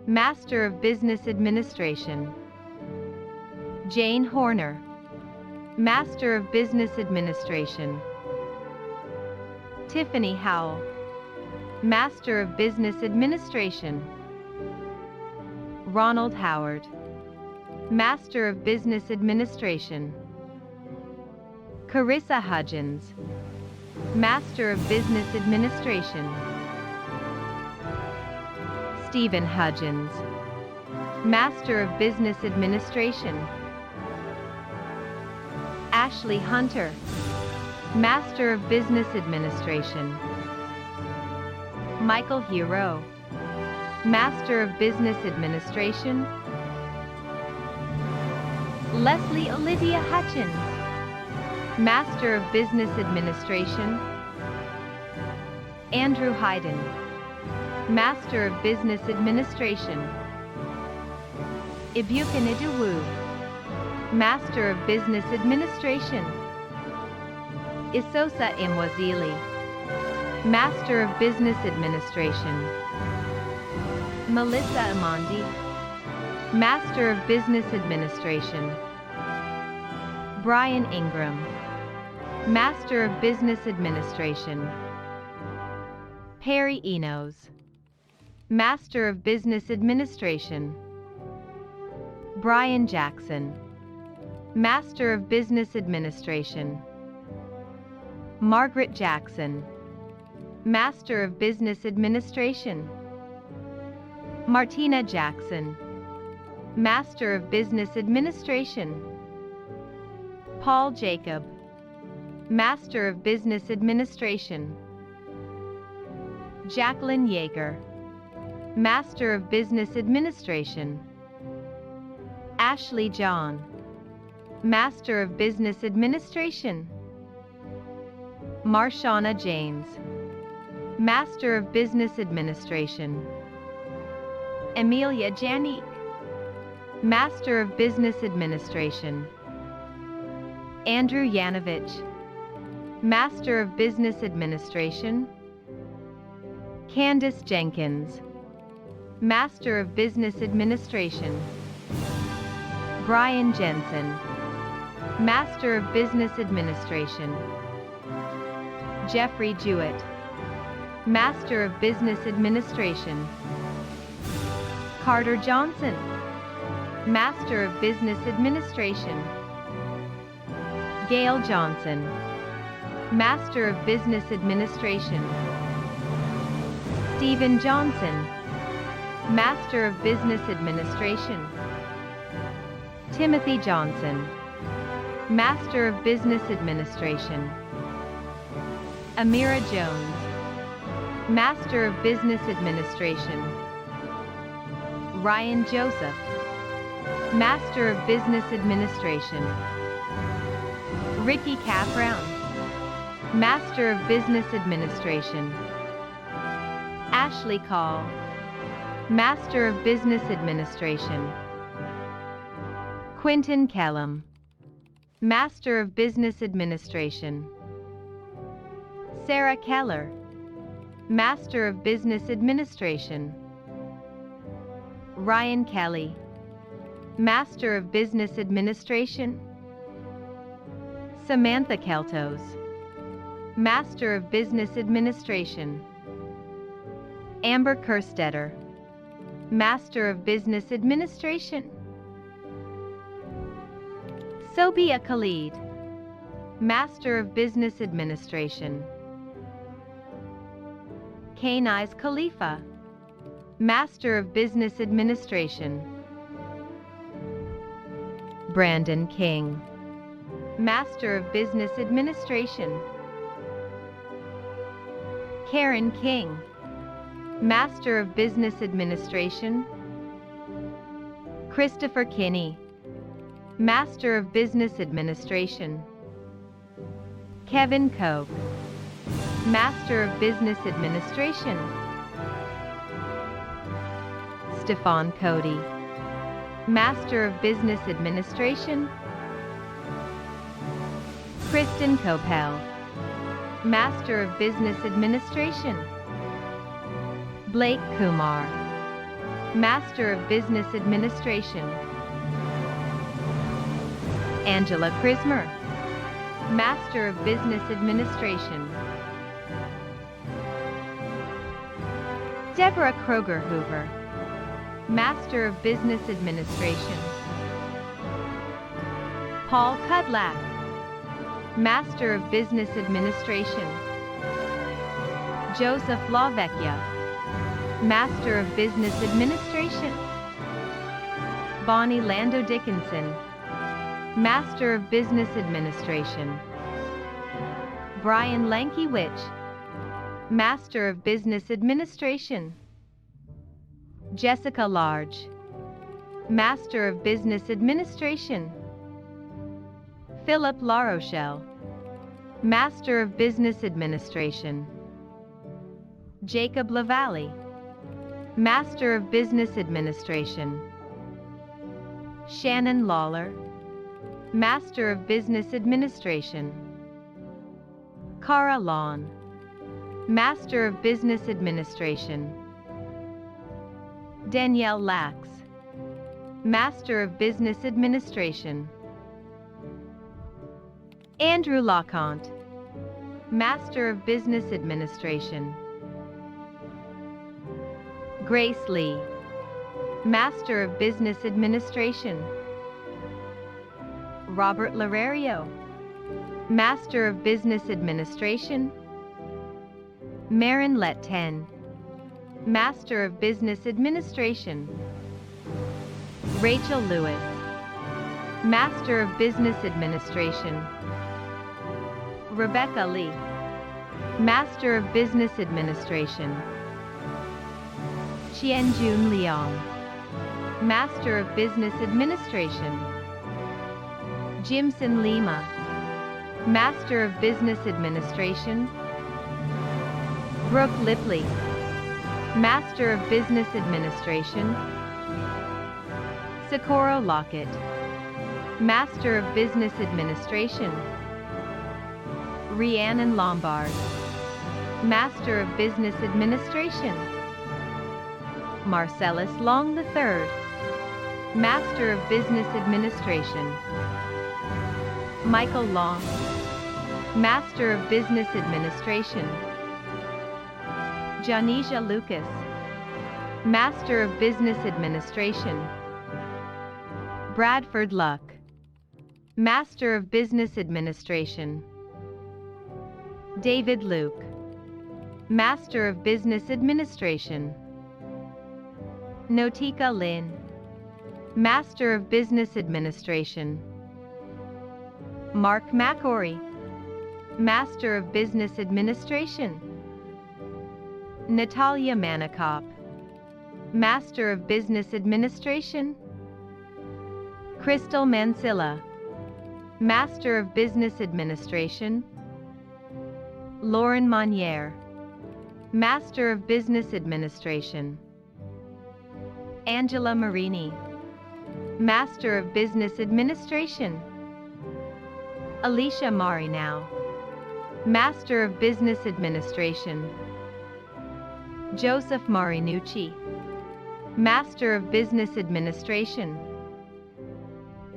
Master of Business Administration. Jane Horner, Master of Business Administration. Tiffany Howell, Master of Business Administration. Ronald Howard, Master of Business Administration. Carissa Hudgens, Master of Business Administration. Stephen Hudgens, Master of Business Administration. Ashley Hunter, Master of Business Administration. Michael Hero, Master of Business Administration. Leslie Olivia Hutchins, Master of Business Administration. Andrew Hayden, Master of Business Administration. Ibuka Niduwu, Master of Business Administration. Isosa Imwazili, Master of Business Administration. Melissa Amandi, Master of Business Administration. Brian Ingram, Master of Business Administration. Perry Enos, Master of Business Administration. Brian Jackson, Master of Business Administration. Margaret Jackson, Master of Business Administration. Martina Jackson, Master of Business Administration. Paul Jacob, Master of Business Administration. Jacqueline Yeager, Master of Business Administration. Ashley John, Master of Business Administration. Marshana James, Master of Business Administration. Amelia Janique, Master of Business Administration. Andrew Yanovich, Master of Business Administration. Candace Jenkins, Master of Business Administration. Brian Jensen, Master of Business Administration. Jeffrey Jewett, Master of Business Administration. Carter Johnson, Master of Business Administration. Gail Johnson, Master of Business Administration. Stephen Johnson, Master of Business Administration. Timothy Johnson, Master of Business Administration. Amira Jones, Master of Business Administration. Ryan Joseph, Master of Business Administration. Ricky Caprown, Master of Business Administration. Ashley Call, Master of Business Administration. Quentin Kellum, Master of Business Administration. Sarah Keller, Master of Business Administration. Ryan Kelly, Master of Business Administration. Samantha Keltos, Master of Business Administration. Amber Kerstetter, Master of Business Administration. Sobia Khalid, Master of Business Administration. Kanais Khalifa, Master of Business Administration. Brandon King, Master of Business Administration. Karen King, Master of Business Administration. Christopher Kinney, Master of Business Administration. Kevin Koch, Master of Business Administration. Stefan Cody, Master of Business Administration. Kristen Kopel, Master of Business Administration. Blake Kumar, Master of Business Administration. Angela Krismer, Master of Business Administration. Deborah Kroger Hoover, Master of Business Administration. Paul Kudlak, Master of Business Administration. Joseph LaVecchia, Master of Business Administration. Bonnie Lando Dickinson, Master of Business Administration. Brian Lankiewicz, Master of Business Administration. Jessica Large, Master of Business Administration. Philip LaRochelle, Master of Business Administration. Jacob LaValle, Master of Business Administration. Shannon Lawler, Master of Business Administration. Cara Lawn, Master of Business Administration. Danielle Lax, Master of Business Administration. Andrew LaConte, Master of Business Administration. Grace Lee, Master of Business Administration. Robert Larario, Master of Business Administration. Marin Letten, Master of Business Administration. Rachel Lewis, Master of Business Administration. Rebecca Lee, Master of Business Administration. Qianjun Liang, Master of Business Administration. Jimson Lima, Master of Business Administration. Brooke Lipley, Master of Business Administration. Socorro Lockett, Master of Business Administration. Rhiannon Lombard, Master of Business Administration. Marcellus Long III, Master of Business Administration. Michael Long, Master of Business Administration. Janisha Lucas, Master of Business Administration. Bradford Luck, Master of Business Administration. David Luke, Master of Business Administration. Notika Lin, Master of Business Administration. Mark McCory, Master of Business Administration. Natalia Manikop, Master of Business Administration. Crystal Mansilla, Master of Business Administration. Lauren Monnier, Master of Business Administration. Angela Marini, Master of Business Administration. Alicia Marinow, Master of Business Administration. Joseph Marinucci, Master of Business Administration.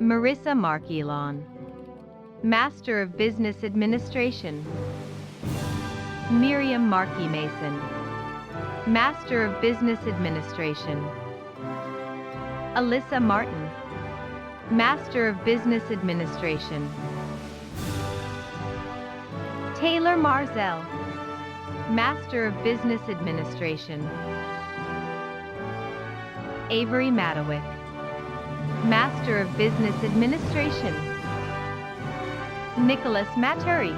Marissa Marquilon, Master of Business Administration. Miriam Markey Mason, Master of Business Administration. Alyssa Martin, Master of Business Administration. Taylor Marzell, Master of Business Administration. Avery Matawick, Master of Business Administration. Nicholas Maturi,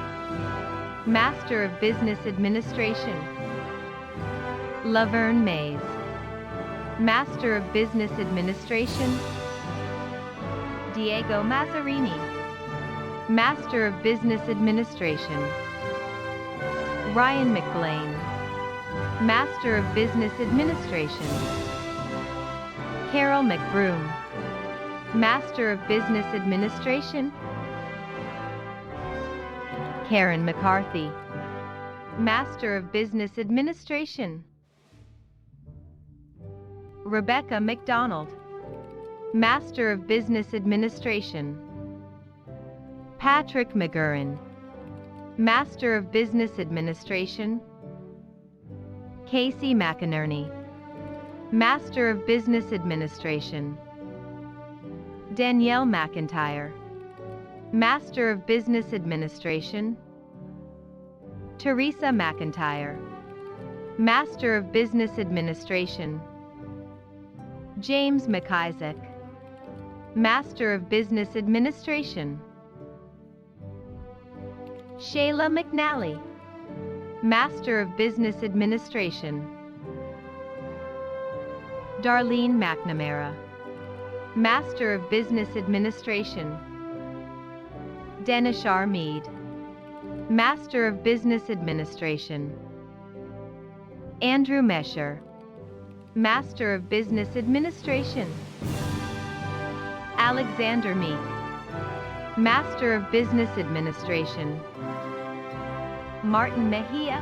Master of Business Administration. Laverne Mays, Master of Business Administration. Diego Mazzarini, Master of Business Administration. Ryan McBlain, Master of Business Administration. Carol McBroom, Master of Business Administration. Karen McCarthy, Master of Business Administration. Rebecca McDonald, Master of Business Administration. Patrick McGurran, Master of Business Administration. Casey McInerney, Master of Business Administration. Danielle McIntyre, Master of Business Administration. Teresa McIntyre, Master of Business Administration. James McIsaac, Master of Business Administration. Shayla McNally, Master of Business Administration. Darlene McNamara, Master of Business Administration. Denishar Mead, Master of Business Administration. Andrew Mesher, Master of Business Administration. Alexander Meek, Master of Business Administration. Martin Mejia,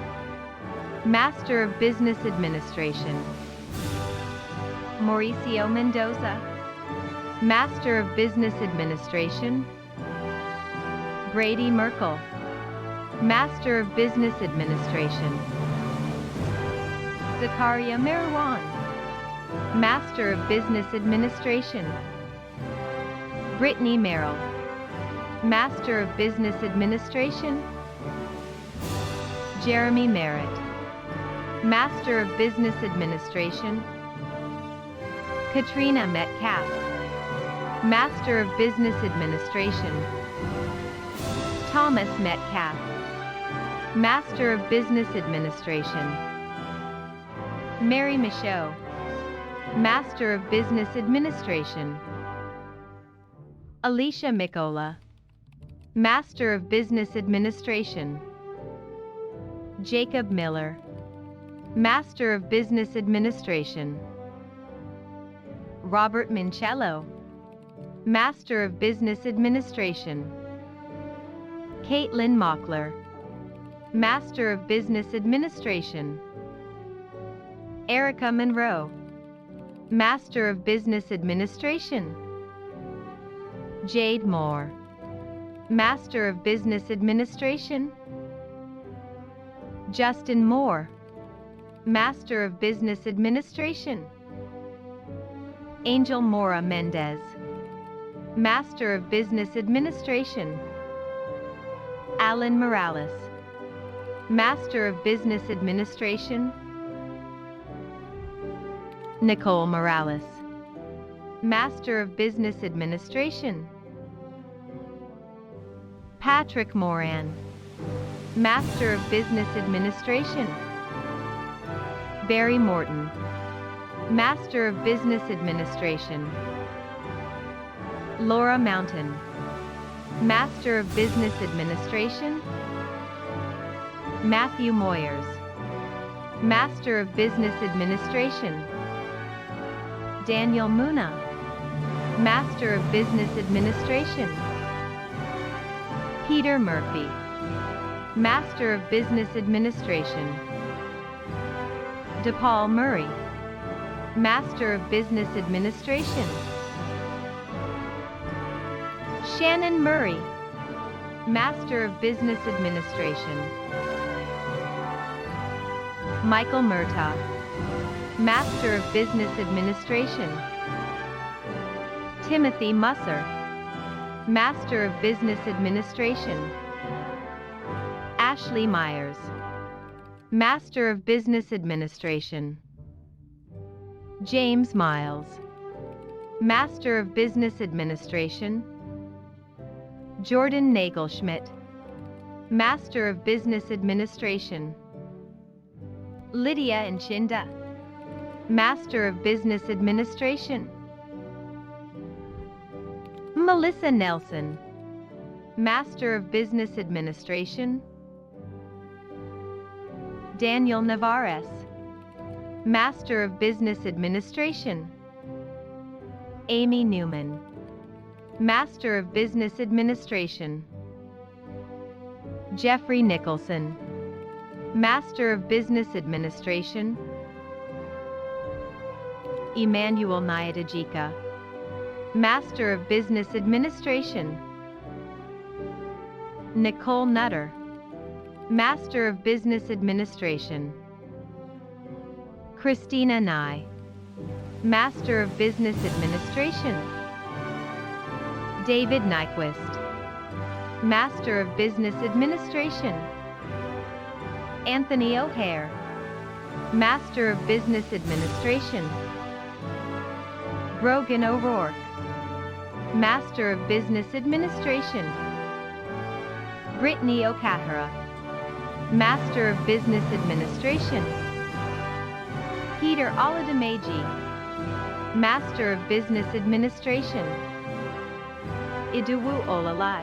Master of Business Administration. Mauricio Mendoza, Master of Business Administration. Brady Merkel, Master of Business Administration. Zakaria Marwan, Master of Business Administration. Brittany Merrill, Master of Business Administration. Jeremy Merritt, Master of Business Administration. Katrina Metcalf, Master of Business Administration. Thomas Metcalf, Master of Business Administration. Mary Michaud, Master of Business Administration. Alicia Mikola, Master of Business Administration. Jacob Miller, Master of Business Administration. Robert Mincello, Master of Business Administration. Caitlin Mockler, Master of Business Administration. Erica Monroe, Master of Business Administration. Jade Moore, Master of Business Administration. Justin Moore, Master of Business Administration. Angel Mora Mendez, Master of Business Administration. Alan Morales, Master of Business Administration. Nicole Morales, Master of Business Administration. Patrick Moran, Master of Business Administration. Barry Morton, Master of Business Administration. Laura Mountain, Master of Business Administration. Matthew Moyers, Master of Business Administration. Daniel Muna, Master of Business Administration. Peter Murphy, Master of Business Administration. DePaul Murray, Master of Business Administration. Shannon Murray, Master of Business Administration. Michael Murtaugh, Master of Business Administration. Timothy Musser, Master of Business Administration. Ashley Myers, Master of Business Administration. James Miles, Master of Business Administration. Jordan Nagelschmidt, Master of Business Administration. Lydia Nchinda, Master of Business Administration. Melissa Nelson, Master of Business Administration. Daniel Navarez, Master of Business Administration. Amy Newman, Master of Business Administration. Jeffrey Nicholson, Master of Business Administration. Emmanuel Nyadajika, Master of Business Administration. Nicole Nutter, Master of Business Administration. Christina Nye, Master of Business Administration. David Nyquist, Master of Business Administration. Anthony O'Hare, Master of Business Administration. Brogan O'Rourke, Master of Business Administration. Brittany O'Cahara, Master of Business Administration. Peter Oladimeji, Master of Business Administration. Idowu Olalai,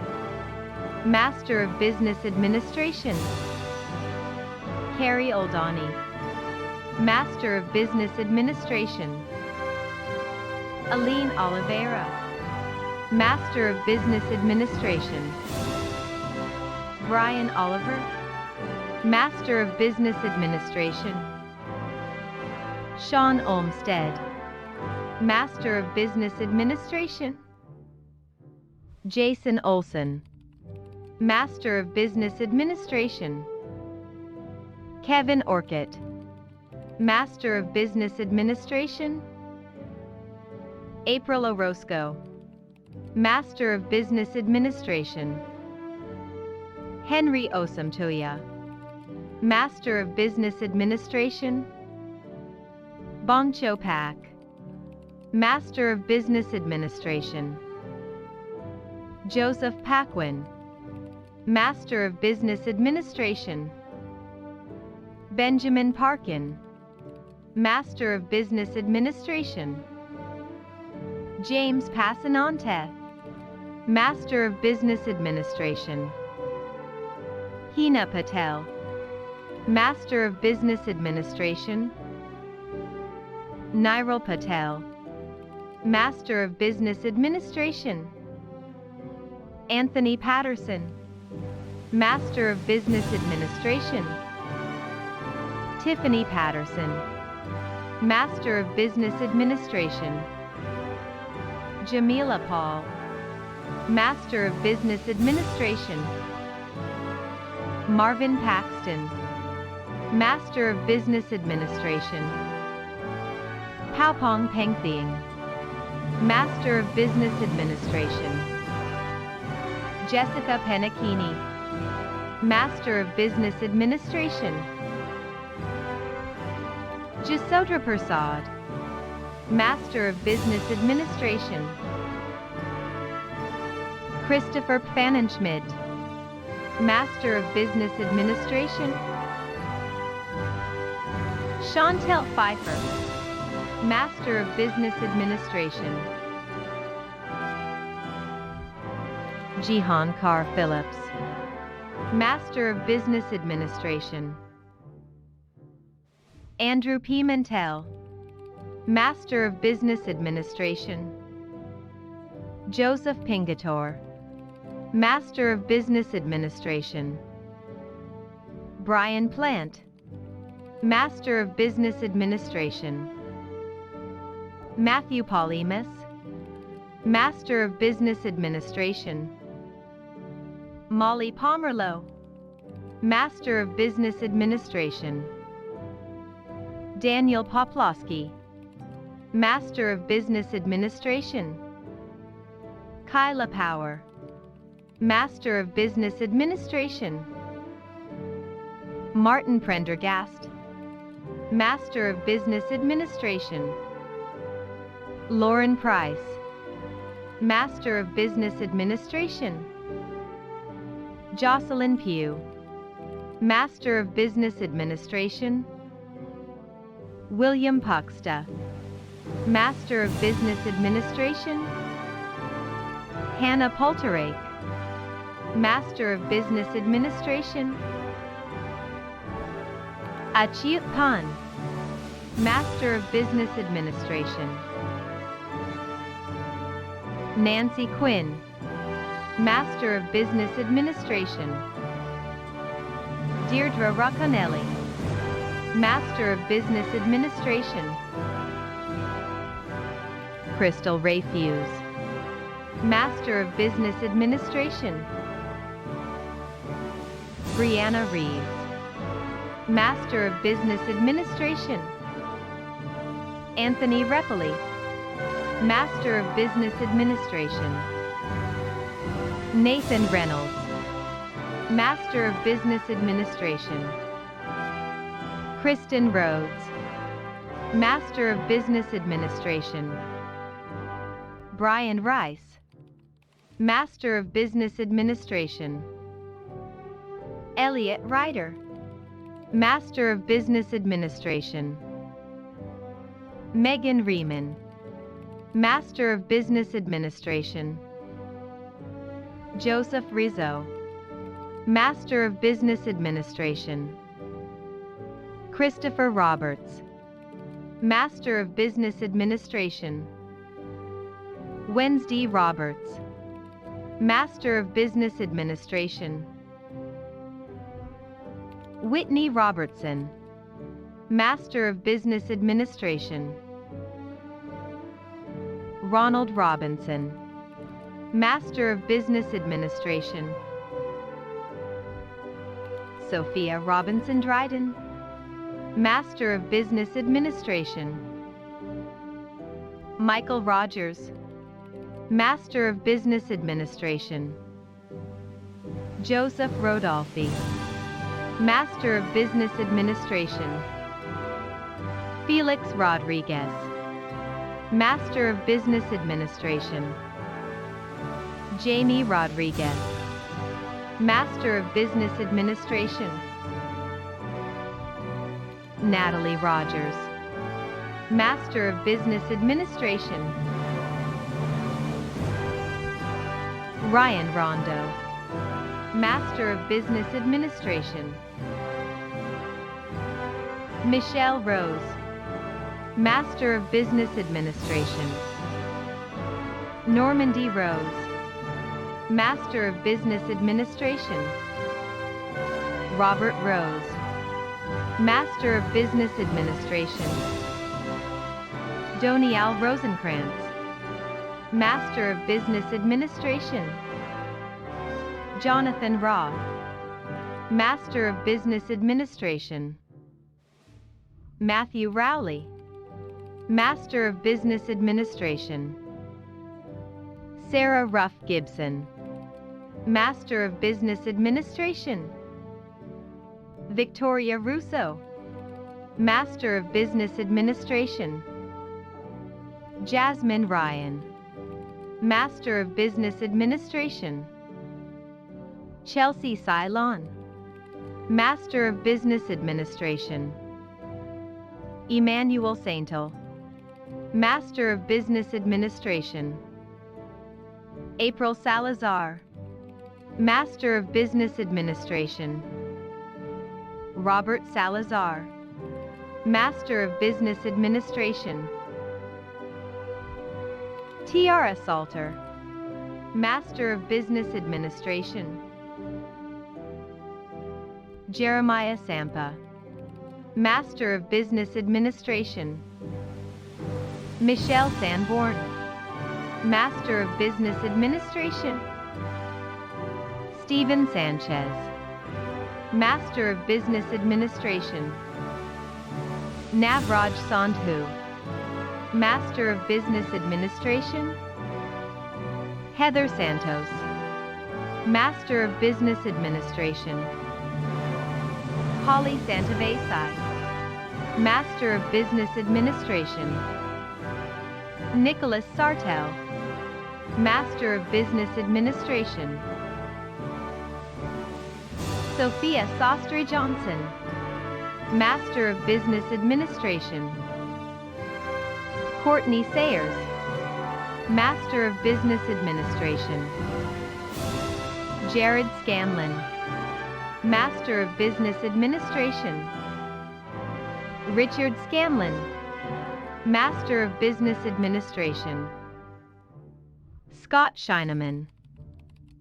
Master of Business Administration. Carrie Oldani, Master of Business Administration. Aline Oliveira, Master of Business Administration. Brian Oliver, Master of Business Administration. Sean Olmsted, Master of Business Administration. Jason Olson, Master of Business Administration. Kevin Orkett, Master of Business Administration. April Orozco, Master of Business Administration. Henry Osamtuya, Master of Business Administration. Boncho Pak, Master of Business Administration. Joseph Paquin, Master of Business Administration. Benjamin Parkin, Master of Business Administration. James Pasanante, Master of Business Administration. Hina Patel, Master of Business Administration. Nirul Patel, Master of Business Administration. Anthony Patterson, Master of Business Administration. Tiffany Patterson, Master of Business Administration. Jamila Paul, Master of Business Administration. Marvin Paxton, Master of Business Administration. Paopong Pengthieng, Master of Business Administration. Jessica Penakini, Master of Business Administration. Jasodra Prasad, Master of Business Administration. Christopher Pfannenschmidt, Master of Business Administration. Chantel Pfeiffer, Master of Business Administration. Jihan Carr Phillips, Master of Business Administration. Andrew Pimentel, Master of Business Administration. Joseph Pingator, Master of Business Administration. Brian Plant, Master of Business Administration. Matthew Paulimus, Master of Business Administration. Molly Pomerlow, Master of Business Administration. Daniel Poplowski, Master of Business Administration. Kyla Power, Master of Business Administration. Martin Prendergast, Master of Business Administration. Lauren Price, Master of Business Administration. Jocelyn Pugh, Master of Business Administration. William Puxta, Master of Business Administration. Hannah Polterake, Master of Business Administration. Achyut Pan, Master of Business Administration. Nancy Quinn, Master of Business Administration. Deirdre Rocconelli, Master of Business Administration. Crystal Rayfuse, Master of Business Administration. Brianna Reeves, Master of Business Administration. Anthony Repoli, Master of Business Administration. Nathan Reynolds, Master of Business Administration. Kristen Rhodes, Master of Business Administration. Brian Rice, Master of Business Administration. Elliot Ryder, Master of Business Administration. Megan Riemann, Master of Business Administration. Joseph Rizzo, Master of Business Administration. Christopher Roberts, Master of Business Administration. Wednesday Roberts, Master of Business Administration. Whitney Robertson, Master of Business Administration. Ronald Robinson, Master of Business Administration. Sophia Robinson Dryden, Master of Business Administration. Michael Rogers, Master of Business Administration. Joseph Rodolfi, Master of Business Administration. Felix Rodriguez, Master of Business Administration. Jamie Rodriguez, Master of Business Administration. Natalie Rogers, Master of Business Administration. Ryan Rondo, Master of Business Administration. Michelle Rose, Master of Business Administration. Normandy Rose, Master of Business Administration. Robert Rose, Master of Business Administration. Donial Rosenkrantz, Master of Business Administration. Jonathan Raw, Master of Business Administration. Matthew Rowley, Master of Business Administration. Sarah Ruff Gibson, Master of Business Administration. Victoria Russo, Master of Business Administration. Jasmine Ryan, Master of Business Administration. Chelsea Cylon, Master of Business Administration. Emmanuel Saintel, Master of Business Administration. April Salazar, Master of Business Administration. Robert Salazar, Master of Business Administration. Tiara Salter, Master of Business Administration. Jeremiah Sampa, Master of Business Administration. Michelle Sanborn, Master of Business Administration. Stephen Sanchez, Master of Business Administration. Navraj Sandhu, Master of Business Administration. Heather Santos, Master of Business Administration. Holly Santavesai, Master of Business Administration. Nicholas Sartell, Master of Business Administration. Sophia Sastry Johnson, Master of Business Administration. Courtney Sayers, Master of Business Administration. Jared Scanlon, Master of Business Administration. Richard Scanlon, Master of Business Administration. Scott Scheineman,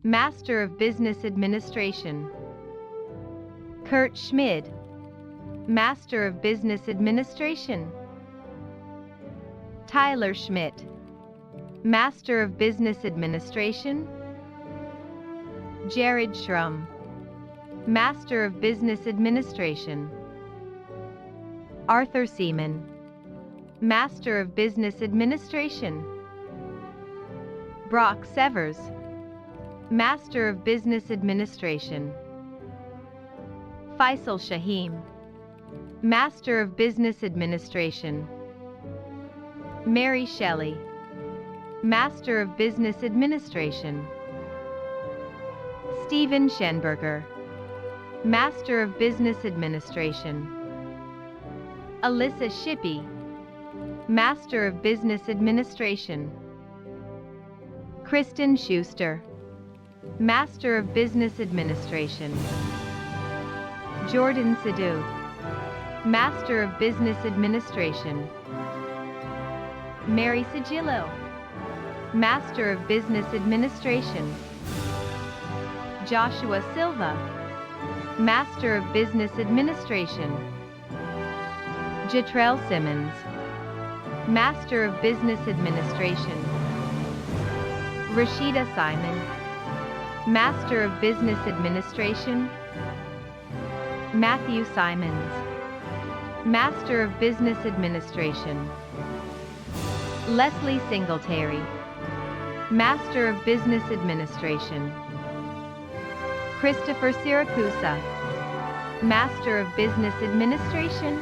Master of Business Administration. Kurt Schmid, Master of Business Administration. Tyler Schmidt, Master of Business Administration. Jared Schrum, Master of Business Administration. Arthur Seaman, Master of Business Administration. Brock Severs, Master of Business Administration. Faisal Shaheem, Master of Business Administration. Mary Shelley, Master of Business Administration. Stephen Schenberger, Master of Business Administration. Alyssa Shippey, Master of Business Administration. Kristen Schuster, Master of Business Administration. Jordan Sidhu, Master of Business Administration. Mary Sigillo, Master of Business Administration. Joshua Silva, Master of Business Administration. Jatrell Simmons, Master of Business Administration. Rashida Simon, Master of Business Administration. Matthew Simons, Master of Business Administration. Leslie Singletary, Master of Business Administration. Christopher Siracusa, Master of Business Administration.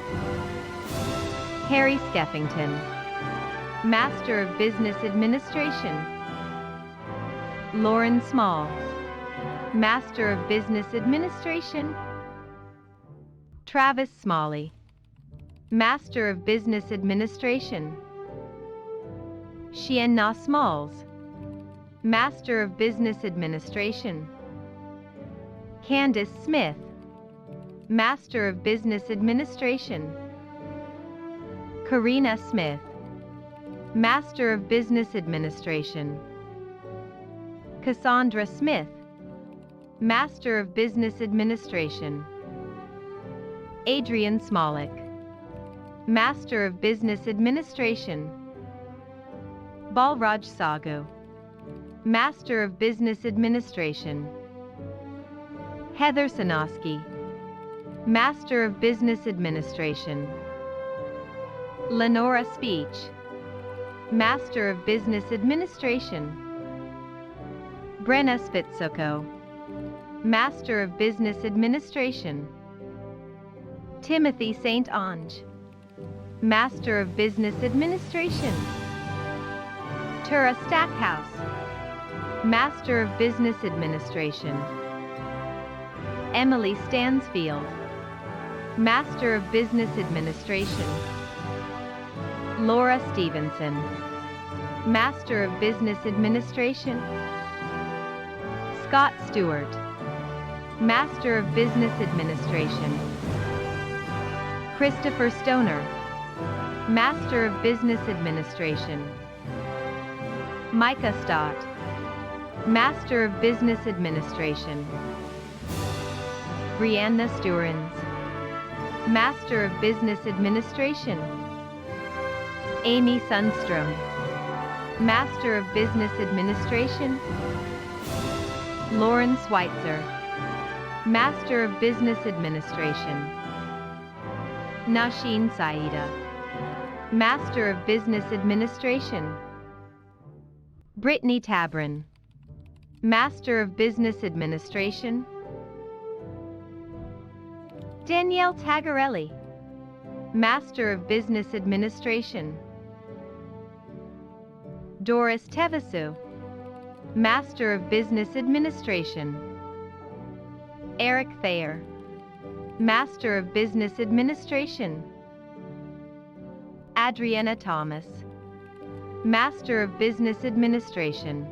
Harry Skeffington, Master of Business Administration. Lauren Small, Master of Business Administration. Travis Smalley, Master of Business Administration. Shien Na Smalls, Master of Business Administration. Candace Smith, Master of Business Administration. Karina Smith, Master of Business Administration. Cassandra Smith, Master of Business Administration. Adrian Smolik, Master of Business Administration. Balraj Sagu, Master of Business Administration. Heather Sanoski, Master of Business Administration. Lenora Speech, Master of Business Administration. Brenna Spitsuko, Master of Business Administration. Timothy St. Ange, Master of Business Administration. Tura Stackhouse, Master of Business Administration. Emily Stansfield, Master of Business Administration. Laura Stevenson, Master of Business Administration. Scott Stewart, Master of Business Administration. Christopher Stoner, Master of Business Administration. Micah Stott, Master of Business Administration. Brianna Sturins, Master of Business Administration. Amy Sundstrom, Master of Business Administration. Lauren Schweitzer, Master of Business Administration. Nasheen Saida, Master of Business Administration. Brittany Tabrin, Master of Business Administration. Danielle Tagarelli, Master of Business Administration. Doris Tevasu, Master of Business Administration. Eric Thayer, Master of Business Administration. Adriana Thomas, Master of Business Administration.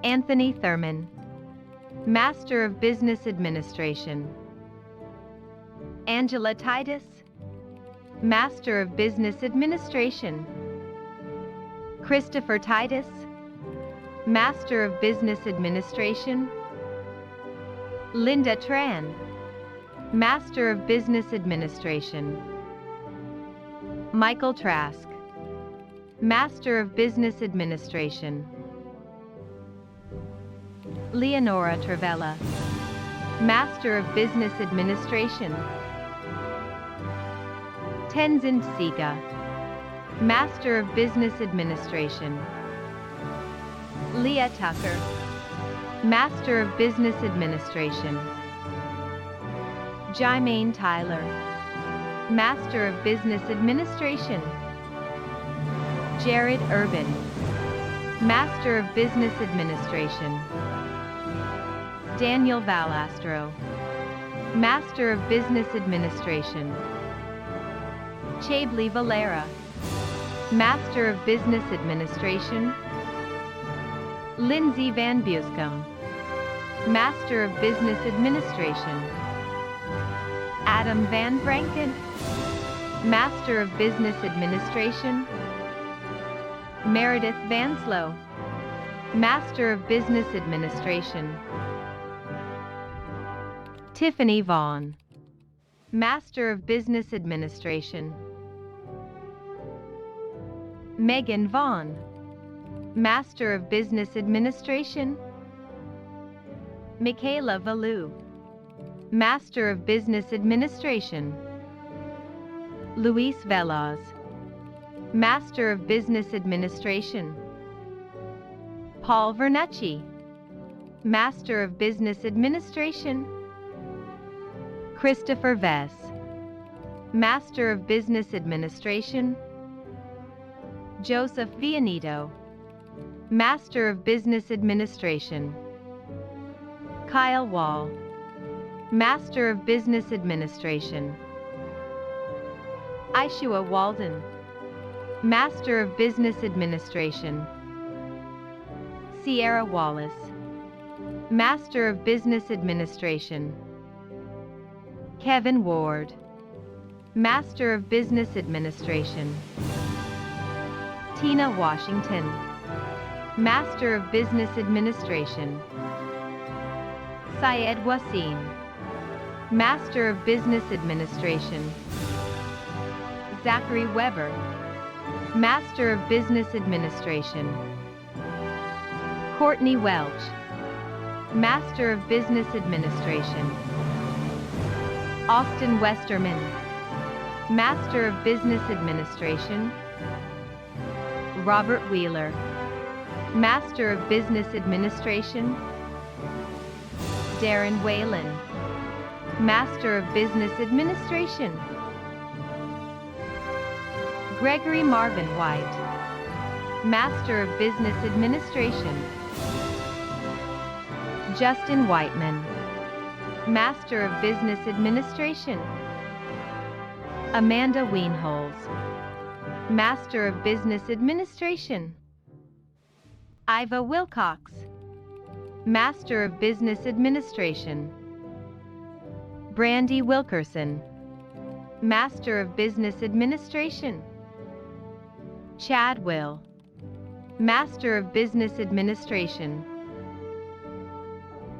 Anthony Thurman, Master of Business Administration. Angela Titus, Master of Business Administration. Christopher Titus, Master of Business Administration. Linda Tran, Master of Business Administration. Michael Trask, Master of Business Administration. Leonora Travella, Master of Business Administration. Tenzin Siga, Master of Business Administration. Leah Tucker, Master of Business Administration. Jaimaine Tyler, Master of Business Administration. Jared Urban, Master of Business Administration. Daniel Valastro, Master of Business Administration. Chabli Valera, Master of Business Administration. Lindsay Van Buescom, Master of Business Administration. Adam Van Franken, Master of Business Administration. Meredith Vanslow, Master of Business Administration. Tiffany Vaughn, Master of Business Administration. Megan Vaughn, Master of Business Administration. Michaela Valou, Master of Business Administration. Luis Veloz, Master of Business Administration. Paul Vernucci, Master of Business Administration. Christopher Vess, Master of Business Administration. Joseph Vianito, Master of Business Administration. Kyle Wall, Master of Business Administration. Ishua Walden, Master of Business Administration. Sierra Wallace, Master of Business Administration. Kevin Ward, Master of Business Administration. Tina Washington, Master of Business Administration. Syed Wasim, Master of Business Administration. Zachary Weber, Master of Business Administration. Courtney Welch, Master of Business Administration. Austin Westerman, Master of Business Administration. Robert Wheeler, Master of Business Administration. Darren Whalen, Master of Business Administration. Gregory Marvin White, Master of Business Administration. Justin Whiteman, Master of Business Administration. Amanda Wienholz, Master of Business Administration. Iva Wilcox, Master of Business Administration. Brandy Wilkerson, Master of Business Administration. Chad Will, Master of Business Administration.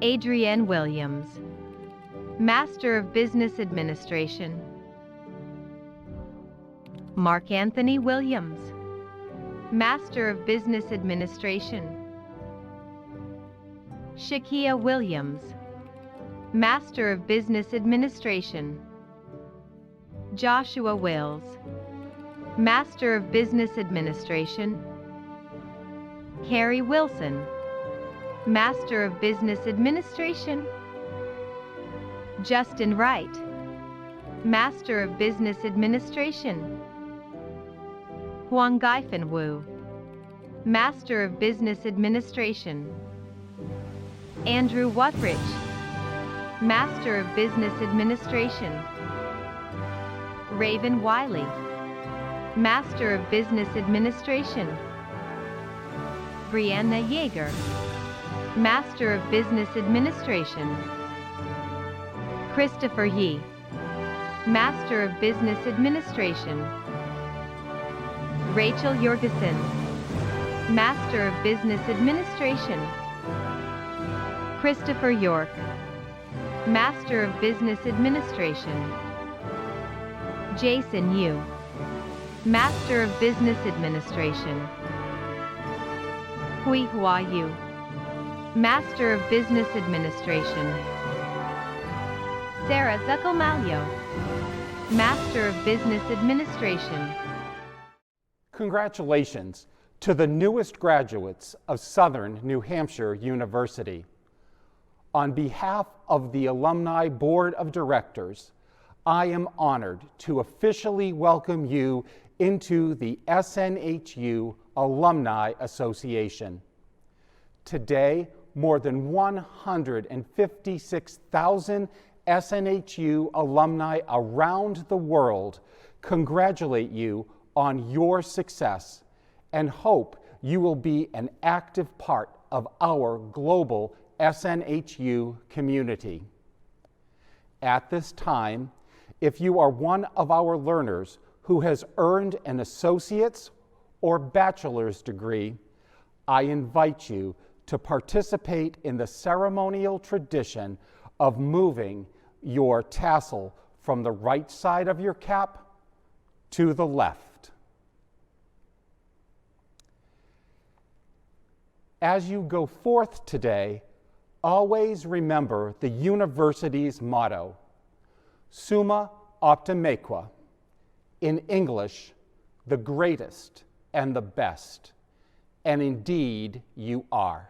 Adrienne Williams, Master of Business Administration. Mark Anthony Williams, Master of Business Administration. Shakia Williams, Master of Business Administration. Joshua Wills, Master of Business Administration. Carrie Wilson, Master of Business Administration. Justin Wright, Master of Business Administration. Huang Gaifan Wu, Master of Business Administration. Andrew Wuttridge, Master of Business Administration. Raven Wiley, Master of Business Administration. Brianna Yeager, Master of Business Administration. Christopher Yee, Master of Business Administration. Rachel Jorgensen, Master of Business Administration. Christopher York, Master of Business Administration. Jason Yu, Master of Business Administration. Hui Hua Yu, Master of Business Administration. Sarah Zuccomalio, Master of Business Administration. Congratulations to the newest graduates of Southern New Hampshire University. On behalf of the Alumni Board of Directors, I am honored to officially welcome you into the SNHU Alumni Association. Today, more than 156,000 SNHU alumni around the world congratulate you on your success and hope you will be an active part of our global SNHU community. At this time, if you are one of our learners who has earned an associate's or bachelor's degree, I invite you to participate in the ceremonial tradition of moving your tassel from the right side of your cap to the left. As you go forth today, always remember the university's motto, Summa Optimaque, in English, the greatest and the best. And indeed, you are.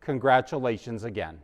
Congratulations again.